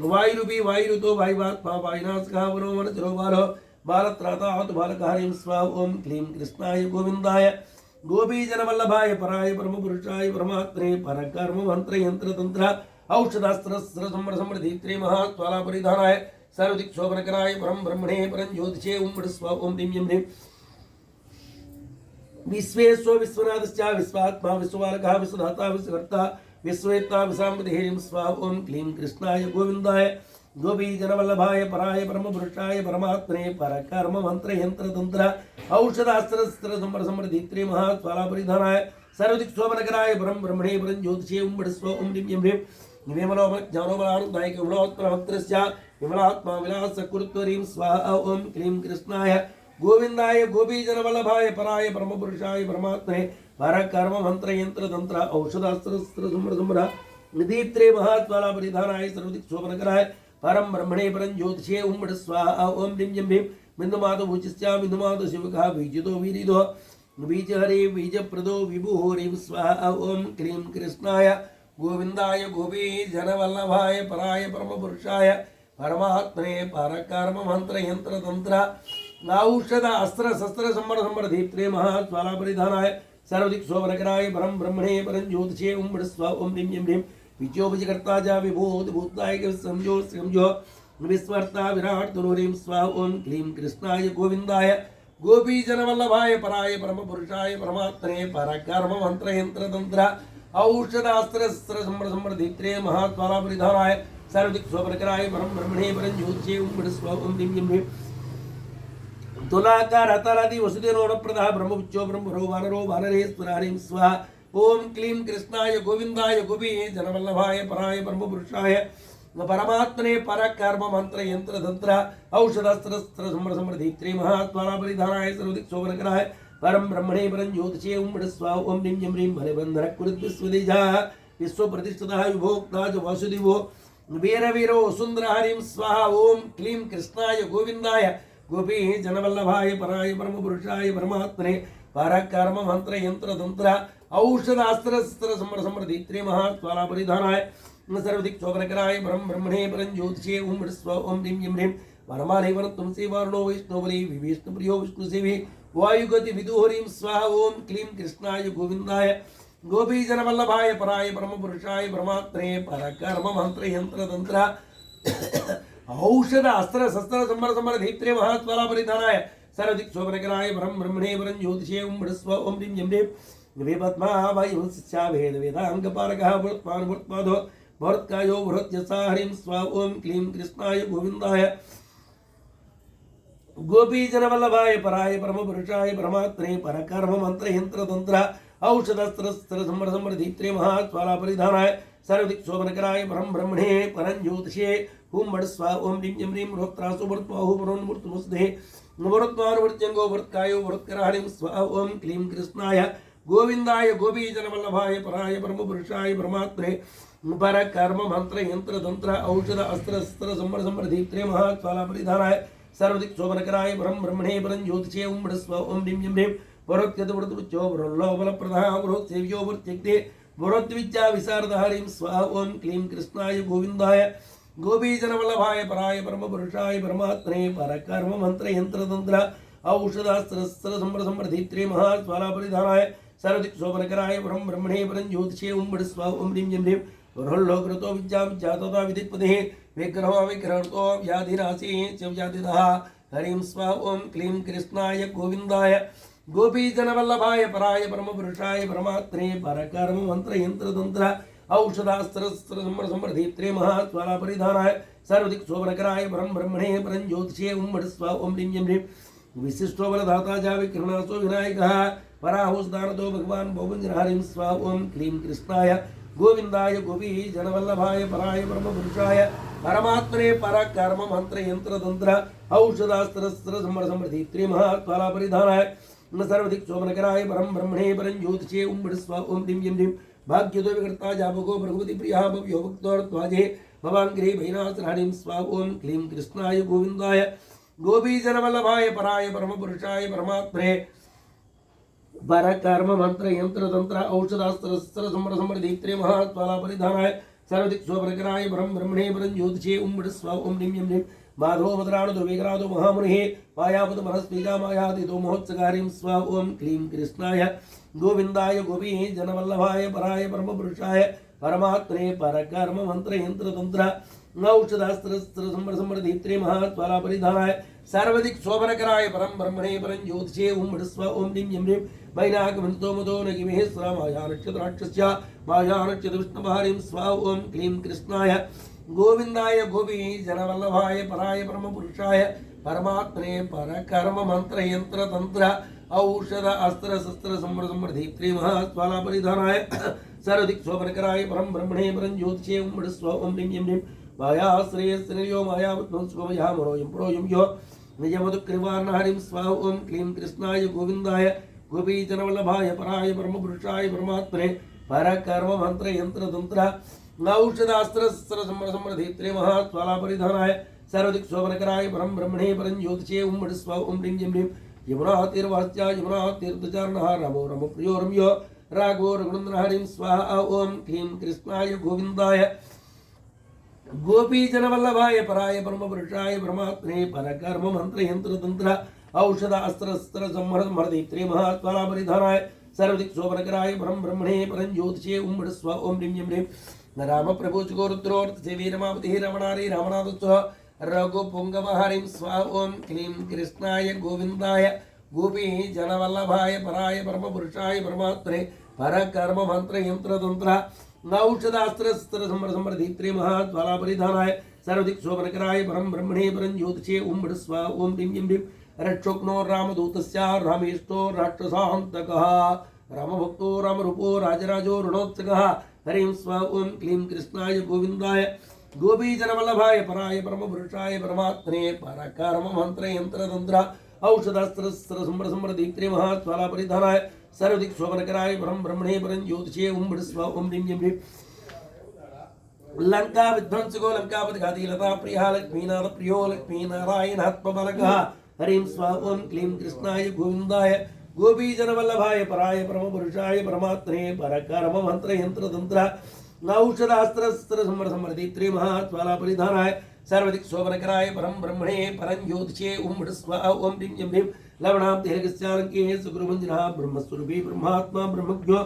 वायुरूपी वायुरुतो वायुवात्मा वायुनाशकः वनो वनचरो बालो बालत्राताहतु बालकारीं स्वाहा ओम क्लीं कृष्णाय गोविंदाय गोपी जनवल्लभाय पराय परम पुरुषाय परमात्मने परकर्म मंत्र यंत्र तंत्र औषधास्त्र समृद्धि त्रि महात्माला परिधानाय सर्वदिक् शोभनकराय परम ब्रह्मणे परम ज्योतिषे ओम बड़ स्व ओम ह्रीं ह्रीं विश्वेश्व विश्वनाथश्च विश्वात्मा विश्वबालकः विश्वधाता विश्वकर्ता विश्वेत्ता विश्रामपतिः स्वाहा ओम क्लीं कृष्णाय गोविंदाय गोपी जनवल्लभाय पराय परम पुरुषाय परमात्मने परकर्म मंत्र यंत्र तंत्र औषधास्त्र समृद्धि त्रि महात्माला परिधानाय सर्वदिक् शोभनकराय परम ब्रह्मणे परम ज्योतिषे ओम बड़ स्व ओम ह्रीं ह्रीं विमलोज्ञानोबलानुदायक विमलोत्तरभक्त्रस्य विमलात्मा विलासकुरुत्वरीं स्वाहा ओम क्लीं कृष्णाय गोविंदाय गोपी जनवल्लभाय पराय परम पुरुषाय परमात्मने परकर्म मंत्र यंत्र तंत्र औषधास्त्र समृद्धि त्रि महात्माला परिधानाय सर्वदिक् शोभनकराय परम ब्रह्मणे परम ज्योतिषे ओम बड़ स्वाहा ओम ह्रीं ह्रीं बिंदुमातो भूचिस्या बिंदुमातो शिवकः बीजितो वीरिदो बीजहरे बीजप्रदो विभुहोरीं स्वाहा ओम क्लीं कृष्णाय गोविंदाय गोपी जनवल्लभाय पराय परम पुरुषाय परमात्मने परकर्म मंत्र यंत्र तंत्र औषध अस्त्र शस्त्र समृद्धि त्रि महात्माला परिधानाय सर्वदिक् शोभनकराय परम ब्रह्मणे परम ज्योतिषे ओम बड़ स्व ओम ह्रीं ह्रीं विजयोपजकर्ता च विभूतभूतायक संजो विस्वर्ता विराट तनुरीं स्वाहा ओम क्लीं कृष्णाय गोविंदाय गोपी जनवल्लभाय पराय परम पुरुषाय परमात्मने परकर्म मंत्र यंत्र तंत्र औषधास्त्र समृद्धि त्रि महात्माला परिधानाय सर्वदिक् शोभनकराय परम ब्रह्मणे परम ज्योतिषे ओम बड़ स्व ओम ह्रीं ह्रीं तुलाकार हतारादि वसुदेवप्रदः ब्रह्मपुच्छो ब्रह्मरो वानरो वानरेश्वरारीं स्वाहा ओम क्लीं कृष्णाय गोविंदाय गोपी जनवल्लभाय पराय परम पुरुषाय परमात्मने परकर्म मंत्र यंत्र तंत्र औषधास्त्र समृद्धि त्रि महात्माला परिधानाय सर्वदिक् शोभनकराय परम ब्रह्मणे परम ज्योतिषे ओम बड़ स्व ओम ह्रीं ह्रीं बलबन्धर कुरुद्विश्वदेजः विश्वप्रतिष्ठितः विभोक्ता च वासुदेवो वीरवीरो सुन्दरहरिं स्वाहा ओम क्लीं कृष्णाय गोविंदाय गोपी जनवल्लभाय पराय परम पुरुषाय परमात्मने परकर्म मंत्र यंत्र तंत्र औषधास्त्र समृद्धि त्रि महात्माला परिधानाय सर्वदिक् शोभनकराय परम ब्रह्मणे परम ज्योतिषे ओम बड़ स्व ओम ह्रीं ह्रीं परमादेव तुलसी वर्णो वैष्णवली विष्णुप्रियो विष्णुसेवी वायुगति विदुहरीं स्वाहा ओम क्लीं कृष्णाय गोविंदाय गोपी जनवल्लभाय पराय परम पुरुषाय परमात्मने परकर्म मंत्र यंत्र तंत्र औषध अस्त्र शस्त्र समृद्धि त्रि महात्माला परिधानाय सर्वदिक् शोभनकराय परम ब्रह्मणे परम ज्योतिषे ओम बड़ स्व ओम ह्रीं ह्रीं विपद्मा वायुवंशस्या वेद वेदांग पारकः भूत्मान् भूत्मादो भरत्कायो भरत्यसा हरिं स्वाहा ओम क्लीं कृष्णाय गोविंदाय गोपीजन वल्लभाय पराय परम पुरुषाय परमात्मने परकर्म मंत्र यंत्र तंत्र औषधस्त्र संवर समृद्धि महाज्वाला परिधानाय सर्वदिक शोभनकराय परम ब्रह्मणे परं ज्योतिषे ओम बड़ स्वा ओम ह्रीं जं ह्रीं रोत्रासु वृत्वाहु वरुणमूर्तमुस्ते वरुत्वानुवृत्यंगो वृत्कायो वृत्कराणिं स्वा ओम क्लीं कृष्णाय गोविंदाय गोपीजन वल्लभाय पराय परम पुरुषाय परमात्मने पर कर्म मंत्र यंत्र तंत्र औषध अस्त्र अस्त्र संवर समृद्धि महाज्वाला परिधानाय सर्वदिक शोभनकराय परम ब्रह्मणे परं ज्योतिषे ओम बड़ स्वा ओम ह्रीं जं ह्रीं वरोत्यत वृत्तुच्चो वरोल्लोबलप्रदः वरोत्सेव्यो वृत्त्यक्ते वरोद्विज्जा विशारदहरिं स्वा ओम क्लीं कृष्णाय गोविंदाय गोपीजन वल्लभाय पराय परम पुरुषाय परमात्मने परकर्म मंत्र यंत्र तंत्र औषधास्त्र संवर समृद्धि महाज्वाला परिधानाय सर्वदिक शोभनकराय परम ब्रह्मणे परं ज्योतिषे ओम बड़ स्वा ओम ह्रीं जं ह्रीं वरोल्लोकृतो विद्या विद्यातोता विदित्पते विग्रहो विग्रहतो व्याधिनाशी च व्याधिदः हरिं स्वा ओम क्लीं कृष्णाय गोविंदाय गोपीजन वल्लभाय पराय परम पुरुषाय परमात्मने परकर्म मंत्र यंत्र तंत्र औषधास्त्र संवर समृद्धि महाज्वाला परिधानाय सर्वदिक शोभनकराय परम ब्रह्मणे परं ज्योतिषे ओम बड़ स्वा ओम ह्रीं जं ह्रीं विशिष्टो बलधाता जा विक्रणासो विनायकः पराहुस्दानतो भगवान् भोगञ्जनहरिं स्वा ओम क्लीं कृष्णाय गोविंदाय गोपीजन वल्लभाय पराय परम पुरुषाय परमात्मने परकर्म मंत्र यंत्र तंत्र औषधास्त्र संवर समृद्धि महाज्वाला परिधानाय सर्वदिक शोभनकराय परम ब्रह्मणे परं ज्योतिषे ओम बड़ स्वा ओम ह्रीं जं ह्रीं भाग्यतो विकृता जापको भगवती प्रिया भव्यो भक्तोर्ध्वाजे भवान् गृहे भैनासहरिं स्वा ओम क्लीं कृष्णाय गोविंदाय गोपीजन वल्लभाय पराय परम पुरुषाय परमात्मने परकर्म मंत्र यंत्र तंत्र औषधास्त्र संवर समृद्धि महाज्वाला परिधानाय सर्वदिक शोभनकराय परम ब्रह्मणे परं ज्योतिषे ओम बड़ स्वा ओम ह्रीं जं ह्रीं माधवो मद्राणो वेगरादो महामुनिः पायापद मनस्वीजा मायादितो महोत्सकारिं स्वा ओम क्लीं कृष्णाय गोविंदाय गोपीजन वल्लभाय पराय परम पुरुषाय परमात्मने परकर्म मंत्र यंत्र तंत्र औषधास्त्र संवर समृद्धि महाज्वाला परिधानाय सर्वदिक शोभनकराय परम ब्रह्मणे परं ज्योतिषे ओम बड़ स्वा ओम ह्रीं जं ह्रीं वैनाकमन्तो मतो नगिमेश्वरा माया नक्षत्राक्षस्य माया नक्षत्र विष्णुहरिं स्वा ओम क्लीं कृष्णाय गोविंदाय गोपीजन वल्लभाय पराय परम पुरुषाय परमात्मने परकर्म मंत्र यंत्र तंत्र औषध अस्त्र शस्त्र संवर समृद्धि महाज्वाला परिधानाय सर्वदिक शोभनकराय परम ब्रह्मणे परं ज्योतिषे ओम बड़ स्वा ओम ह्रीं जं ह्रीं माया श्रेयस्त्रियो माया विध्वंसुमया मरोयं प्रोयं यो निजमधुकृवार्णहरिं स्वा ओम क्लीं कृष्णाय गोविंदाय गोपीजन वल्लभाय पराय परम पुरुषाय परमात्मने परकर्म मंत्र यंत्र तंत्र औषधास्त्र संवर समृद्धि महाज्वाला परिधानाय सर्वदिक शोभनकराय परम ब्रह्मणे परं ज्योतिषे ओम बड़ स्वा ओम ह्रीं जं ह्रीं यमुना तीर्वाच्या यमुना तीर्थचारणः रामो राम प्रियो रम्यो राघवो रघुनन्दनहरिं स्वाहा ओम क्लीं कृष्णाय गोविंदाय गोपीजन वल्लभाय पराय परम पुरुषाय परमात्मने परकर्म मंत्र यंत्र तंत्र औषध अस्त्र संवर समृद्धि महाज्वाला परिधानाय सर्वदिक शोभनकराय परम ब्रह्मणे परं ज्योतिषे ओम बड़ स्वा ओम ह्रीं जं ह्रीं राम प्रभु रुद्रोर्थ सेवी रमापति रमणारी रामनाथोत्सव रघुपुंगवहरिं स्वा ओम क्लीं कृष्णाय गोविंदाय गोपीजन वल्लभाय पराय परम पुरुषाय परमात्मने परकर्म मंत्र यंत्र तंत्र औषधास्त्र संवर समृद्धि महाज्वाला परिधानाय सर्वदिक शोभनकराय परम ब्रह्मणे परं ज्योतिषे ओम बड़ स्वा ओम ह्रीं जं ह्रीं रक्षोघ्नो रामदूतस्य रामेष्टो राक्षसान्तकः रामभक्तो रामरूपो राजराजो रणोत्सकः हरिं स्वा ओम क्लीं कृष्णाय गोविंदाय गोपीजन वल्लभाय पराय परम पुरुषाय परमात्मने परकर्म मंत्र यंत्र तंत्र औषधास्त्र संवर समृद्धि महाज्वाला परिधानाय सर्वदिक शोभनकराय परम ब्रह्मणे परं ज्योतिषे ओम बड़ स्वा ओम ह्रीं जं ह्रीं लंका विध्वंसको लंकापतिघाती लता प्रिया लक्ष्मीनाथ प्रियो लक्ष्मीनारायणात्मबलकः हरिं स्वा ओम क्लीं कृष्णाय गोविंदाय गोपीजन वल्लभाय पराय परम पुरुषाय परमात्मने परकर्म मंत्र यंत्र तंत्र औषधास्त्र संवर समृद्धि महाज्वाला परिधानाय सर्वदिक शोभनकराय परम ब्रह्मणे परं ज्योतिषे ओम बड़ स्वा ओम ह्रीं जं ह्रीं लवणाब्धिर्गस्यालङ्के सुगुरुमञ्जनः ब्रह्मस्वरूपी ब्रह्मात्मा ब्रह्मज्ञो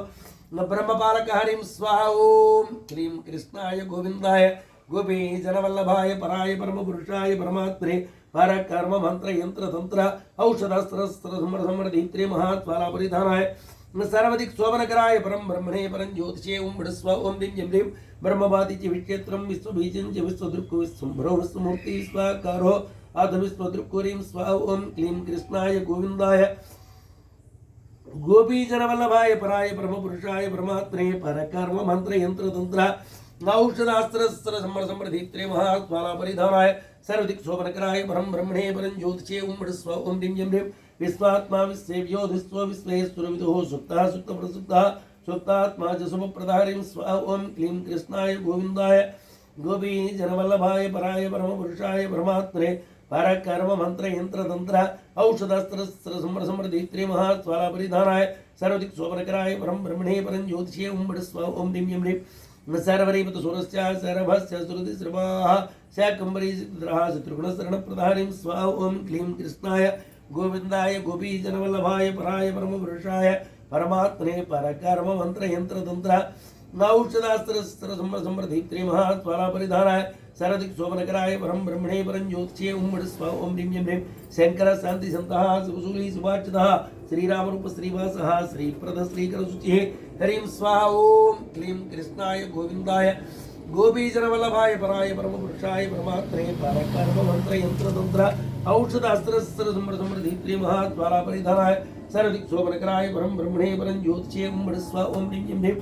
ब्रह्मपालक हरिं स्वाहा ओम क्लीं कृष्णाय गोविंदाय गोपीजन वल्लभाय पराय परम पुरुषाय परमात्मने परकर्म मंत्र यंत्र तंत्र औषधास्त्र संवर समृद्धि महाज्वाला परिधानाय सर्वदिक शोभनकराय परम ब्रह्मणे परं ज्योतिषे ओम बड़ स्वा ओम ह्रीं जं ह्रीं ब्रह्मवादी च विक्षेत्रं विश्वबीजं च विश्वदृक् विश्वम्भरो विश्वमूर्ति स्वाकारो अथ विश्वदृक्कुरीं स्वाहा ओम क्लीं कृष्णाय गोविंदाय गोपीजनवल्लभाय पराय परमपुरुषाय परमात्मने परकर्म मंत्र यंत्र तंत्र औषधास्त्र समृद्धि महात्माला परिधानाय सर्वदिक् शोभनकराय परम ब्रह्मणे परं ज्योतिषे ओम स्व ओम ह्रीं ह्रीं विश्वात्मा विश्वेभ्यो विश्व विश्वेश्वरविदुः सुप्तः सुप्तप्रसुप्तः सुप्तात्मा च शुभप्रदाहरीं स्वाहा ओम क्लीं कृष्णाय गोविंदाय गोपीजनवल्लभाय पराय परमपुरुषाय परमात्मने परकर्म मंत्र यंत्र तंत्र औषधास्त्र समृद्धि महात्माला परिधानाय सर्वदिक् शोभनकराय परम ब्रह्मणे परं ज्योतिषे ओम स्व ओम ह्रीं ह्रीं सर्वरीपत सूरस्य सर्वस्य श्रुतिश्रवाः शाकम्भरीसिद्धराः शत्रुघ्नशरणप्रधारीं स्वाहा ओम क्लीं कृष्णाय गोविंदाय गोपीजनवल्लभाय पराय परमपुरुषाय परमात्मने परकर्म मंत्र यंत्र तंत्र औषधास्त्र समृद्धि महात्माला परिधानाय सर्वदिक् शोभनकराय परम ब्रह्मणे परं ज्योतिषे ओम स्व ओम ह्रीं ह्रीं शंकर शांति संतः सुशूली सुभाषितः श्रीरामरूप श्रीवासः श्रीप्रद श्रीकरशुचिः हरिं स्वाहा ओम क्लीं कृष्णाय गोविंदाय गोपीजनवल्लभाय पराय परमपुरुषाय परमात्मने परकर्म मंत्र यंत्र तंत्र औषधास्त्र समृद्धि महात्माला परिधानाय सर्वदिक् शोभनकराय परम ब्रह्मणे परं ज्योतिषे ओम स्व ओम ह्रीं ह्रीं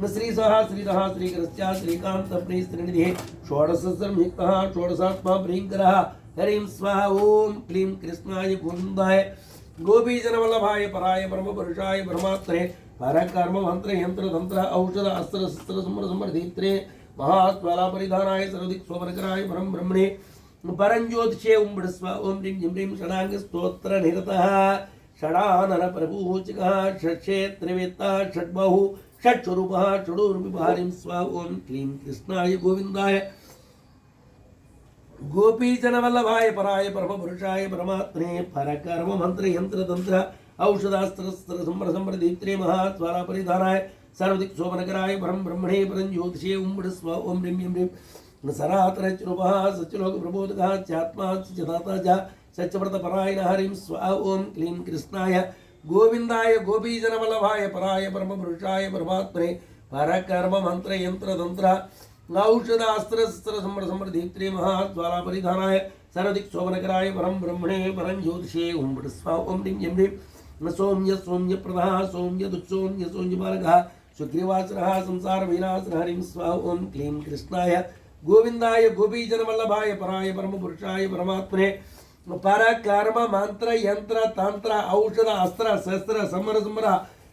श्री सहा श्रीरः श्रीकरश्चा श्रीकांत प्रीस्त्रिनिधिः षोडशसंयुक्तः षोडशात्मा प्रियंकरः हरिं स्वाहा ओम क्लीं कृष्णाय गोविंदाय गोपीजनवल्लभाय पराय परमपुरुषाय परमात्मने परकर्म मंत्र यंत्र तंत्र औषध अस्त्र शस्त्र समृद्धि महात्माला परिधानाय सर्वदिक् शोभनकराय परम ब्रह्मणे परं ज्योतिषे ओम स्व ओम ह्रीं ह्रीं षडांग स्तोत्र निरतः षडानन प्रभुचिकः षट्क्षेत्रवेत्ता षड्बाहु षट्स्वरूपः षडूर्मिभारीं स्वाहा ओम क्लीं कृष्णाय गोविंदाय गोपीजनवल्लभाय पराय परमपुरुषाय परमात्मने परकर्म मंत्र यंत्र तंत्र औषधास्त्र समृद्धि महात्माला परिधानाय सर्वदिक् शोभनकराय परम ब्रह्मणे परं ज्योतिषे ओम स्व ओम ह्रीं ह्रीं सनातनच्रुपः सच्चिलोक प्रबोधकः चात्मा चिदाता च सच्चिव्रतपरायणः हरिं स्वाहा ओम क्लीं कृष्णाय गोविंदाय गोपीजनवल्लभाय पराय परमपुरुषाय परमात्मने परकर्म मंत्र यंत्र तंत्र औषधास्त्र समृद्धि महात्माला परिधानाय सर्वदिक् शोभनकराय परम ब्रह्मणे परं ज्योतिषे ओम स्व ओम ह्रीं ह्रीं सौम्य सौम्यप्रदः सौम्य दुःसौम्य सौम्यबालकः सुग्रीवासुरः संसार विनाशनः हरिं स्वाहा ओम क्लीं कृष्णाय गोविंदाय गोपीजनवल्लभाय पराय परमपुरुषाय परमात्मने परकर्म मंत्र यंत्र तंत्र औषध अस्त्र शस्त्र समर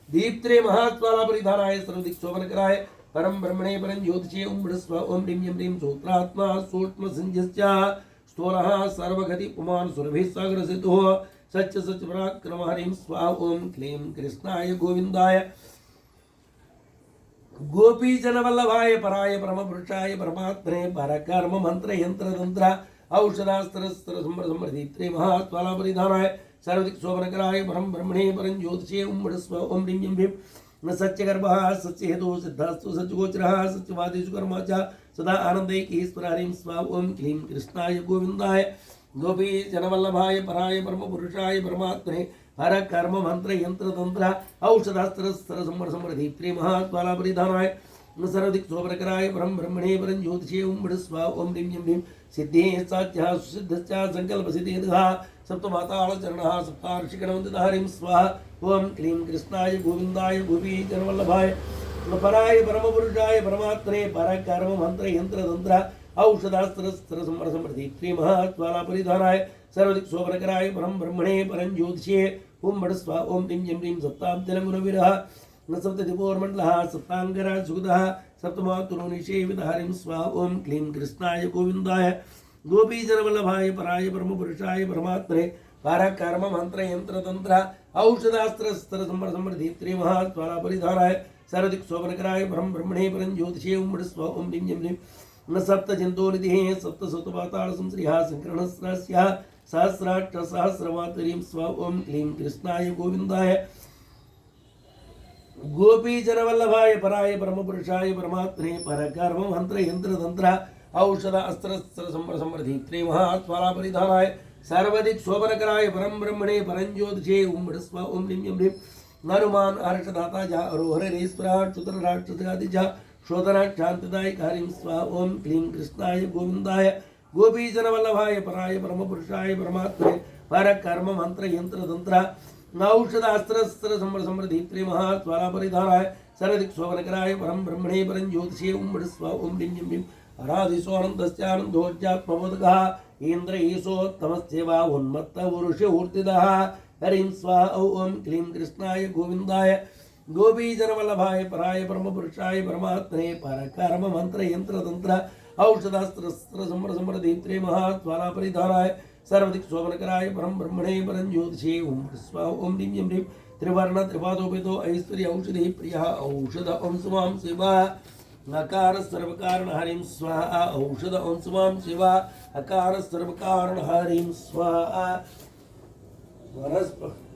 दीप्त्रे महात्माला परिधानाय सर्वदिक् शोभनकराय परम ब्रह्मणे परं ज्योतिषे ओम स्व ओम ह्रीं ह्रीं सूत्रात्मा सूक्ष्म संजस्य स्थूलः सर्वगति पुमान् सुरभिः सागर सिद्धः सच्च सच्च पराक्रम हरिं स्वाहा ओम क्लीं कृष्णाय गोविंदाय गोपीजनवल्लभाय पराय परमपुरुषाय परमात्मने परकर्म मंत्र यंत्र तंत्र औषधास्त्र समृद्धि महात्माला परिधानाय सर्वदिक् शोभनकराय परम ब्रह्मणे परं ज्योतिषे ओम स्व ओम ह्रीं ह्रीं सत्यगर्भः सत्यहेतुः सिद्धास्तु सत्यगोचरः सत्यवादिषु कर्म च सदा आनन्दैकीश्वर हरिं स्वाहा ओम क्लीं कृष्णाय गोविंदाय गोपीजनवल्लभाय पराय परमपुरुषाय परमात्मने परकर्म मंत्र यंत्र तंत्र औषधास्त्र समृद्धि महात्माला परिधानाय सर्वदिक् शोभनकराय परम ब्रह्मणे परं ज्योतिषे ओम स्व ओम ह्रीं ह्रीं सिद्धिः साध्यः सुसिद्धश्च संकल्पसिद्धिः सप्तमातालचरणः सप्तार्षिकनवन्दितः हरिं स्वाहा ओम क्लीं कृष्णाय गोविंदाय गोपीजनवल्लभाय पराय परमपुरुषाय परमात्मने परकर्म मंत्र यंत्र तंत्र औषधास्त्र समृद्धि महात्माला परिधानाय सर्वदिक् शोभनकराय परम ब्रह्मणे परं ज्योतिषे ओम स्व ओम ह्रीं ह्रीं सप्ताब्दिनगुणवीरः सप्तदिपोर्मण्डलः सप्ताङ्गराज सुगतः सप्तमातुरोनिषेवितः हरिं स्वाहा ओम क्लीं कृष्णाय गोविंदाय गोपीजनवल्लभाय पराय परमपुरुषाय परमात्मने परकर्म मंत्र यंत्र तंत्र औषधास्त्र समृद्धि महात्माला परिधानाय सर्वदिक् शोभनकराय परम ब्रह्मणे परं ज्योतिषे ओम स्व ओम ह्रीं ह्रीं सप्त जन्तोनिधिः सप्त सप्तपाताल संश्रियः संकरणस्रास्यः सहस्राट्ठ सहस्रवातरीं स्वाहा ओम क्लीं कृष्णाय गोविंदाय गोपीजनवल्लभाय पराय परमपुरुषाय परमात्मने परकर्म मंत्र यंत्र तंत्र औषध अस्त्र समृद्धि महात्माला परिधानाय सर्वदिक् शोभनकराय परम ब्रह्मणे परं ज्योतिषे ओम स्व ओम ह्रीं ह्रीं हनुमान हर्षदाता जा अरोहरेश्वरा चतुर्राक्षसादिजा शोधना शांतिदायक हरिं स्वाहा ओम क्लीं कृष्णाय गोविंदाय गोपीजन वल्लभाय पराय परम पुरुषाय परमात्मने पर कर्म मंत्र यंत्र तंत्र औषध अस्त्र शस्त्र संवर समृद्धि महाज्वाला परिधाराय सरदिक शोभनकराय परम ब्रह्मणे परम ज्योतिषे ओम स्व ओम ह्रीं ह्रीं ह्रीं आराधिसोऽनन्तस्यानन्दोज्जात्मबोधकः इंद्र ईशोत्तमस्येवा उन्मत्त पुरुष ऊर्तिदः हरिं स्वाहा ओम क्लीं कृष्णाय गोविंदाय गोपीजनवल्लभाय पराय परम पुरुषाय परमात्मने परकर्म मंत्र यंत्र तंत्र औषधास्त्र संवर समृद्धि महाज्वाला परिधाराय सर्वदिक शोभनकराय परम ब्रह्मणे परम ज्योतिषे ओम स्वाहा ओम ह्रीं ह्रीं त्रिवर्ण त्रिपादोपितो ऐश्वर्य औषधि प्रिय औषध ओम स्वां शिवा अकार सर्वकारण हरिं स्वाहा औषध ओम स्वां शिवा अकार सर्वकारण हरिं स्वाहा वनस्पति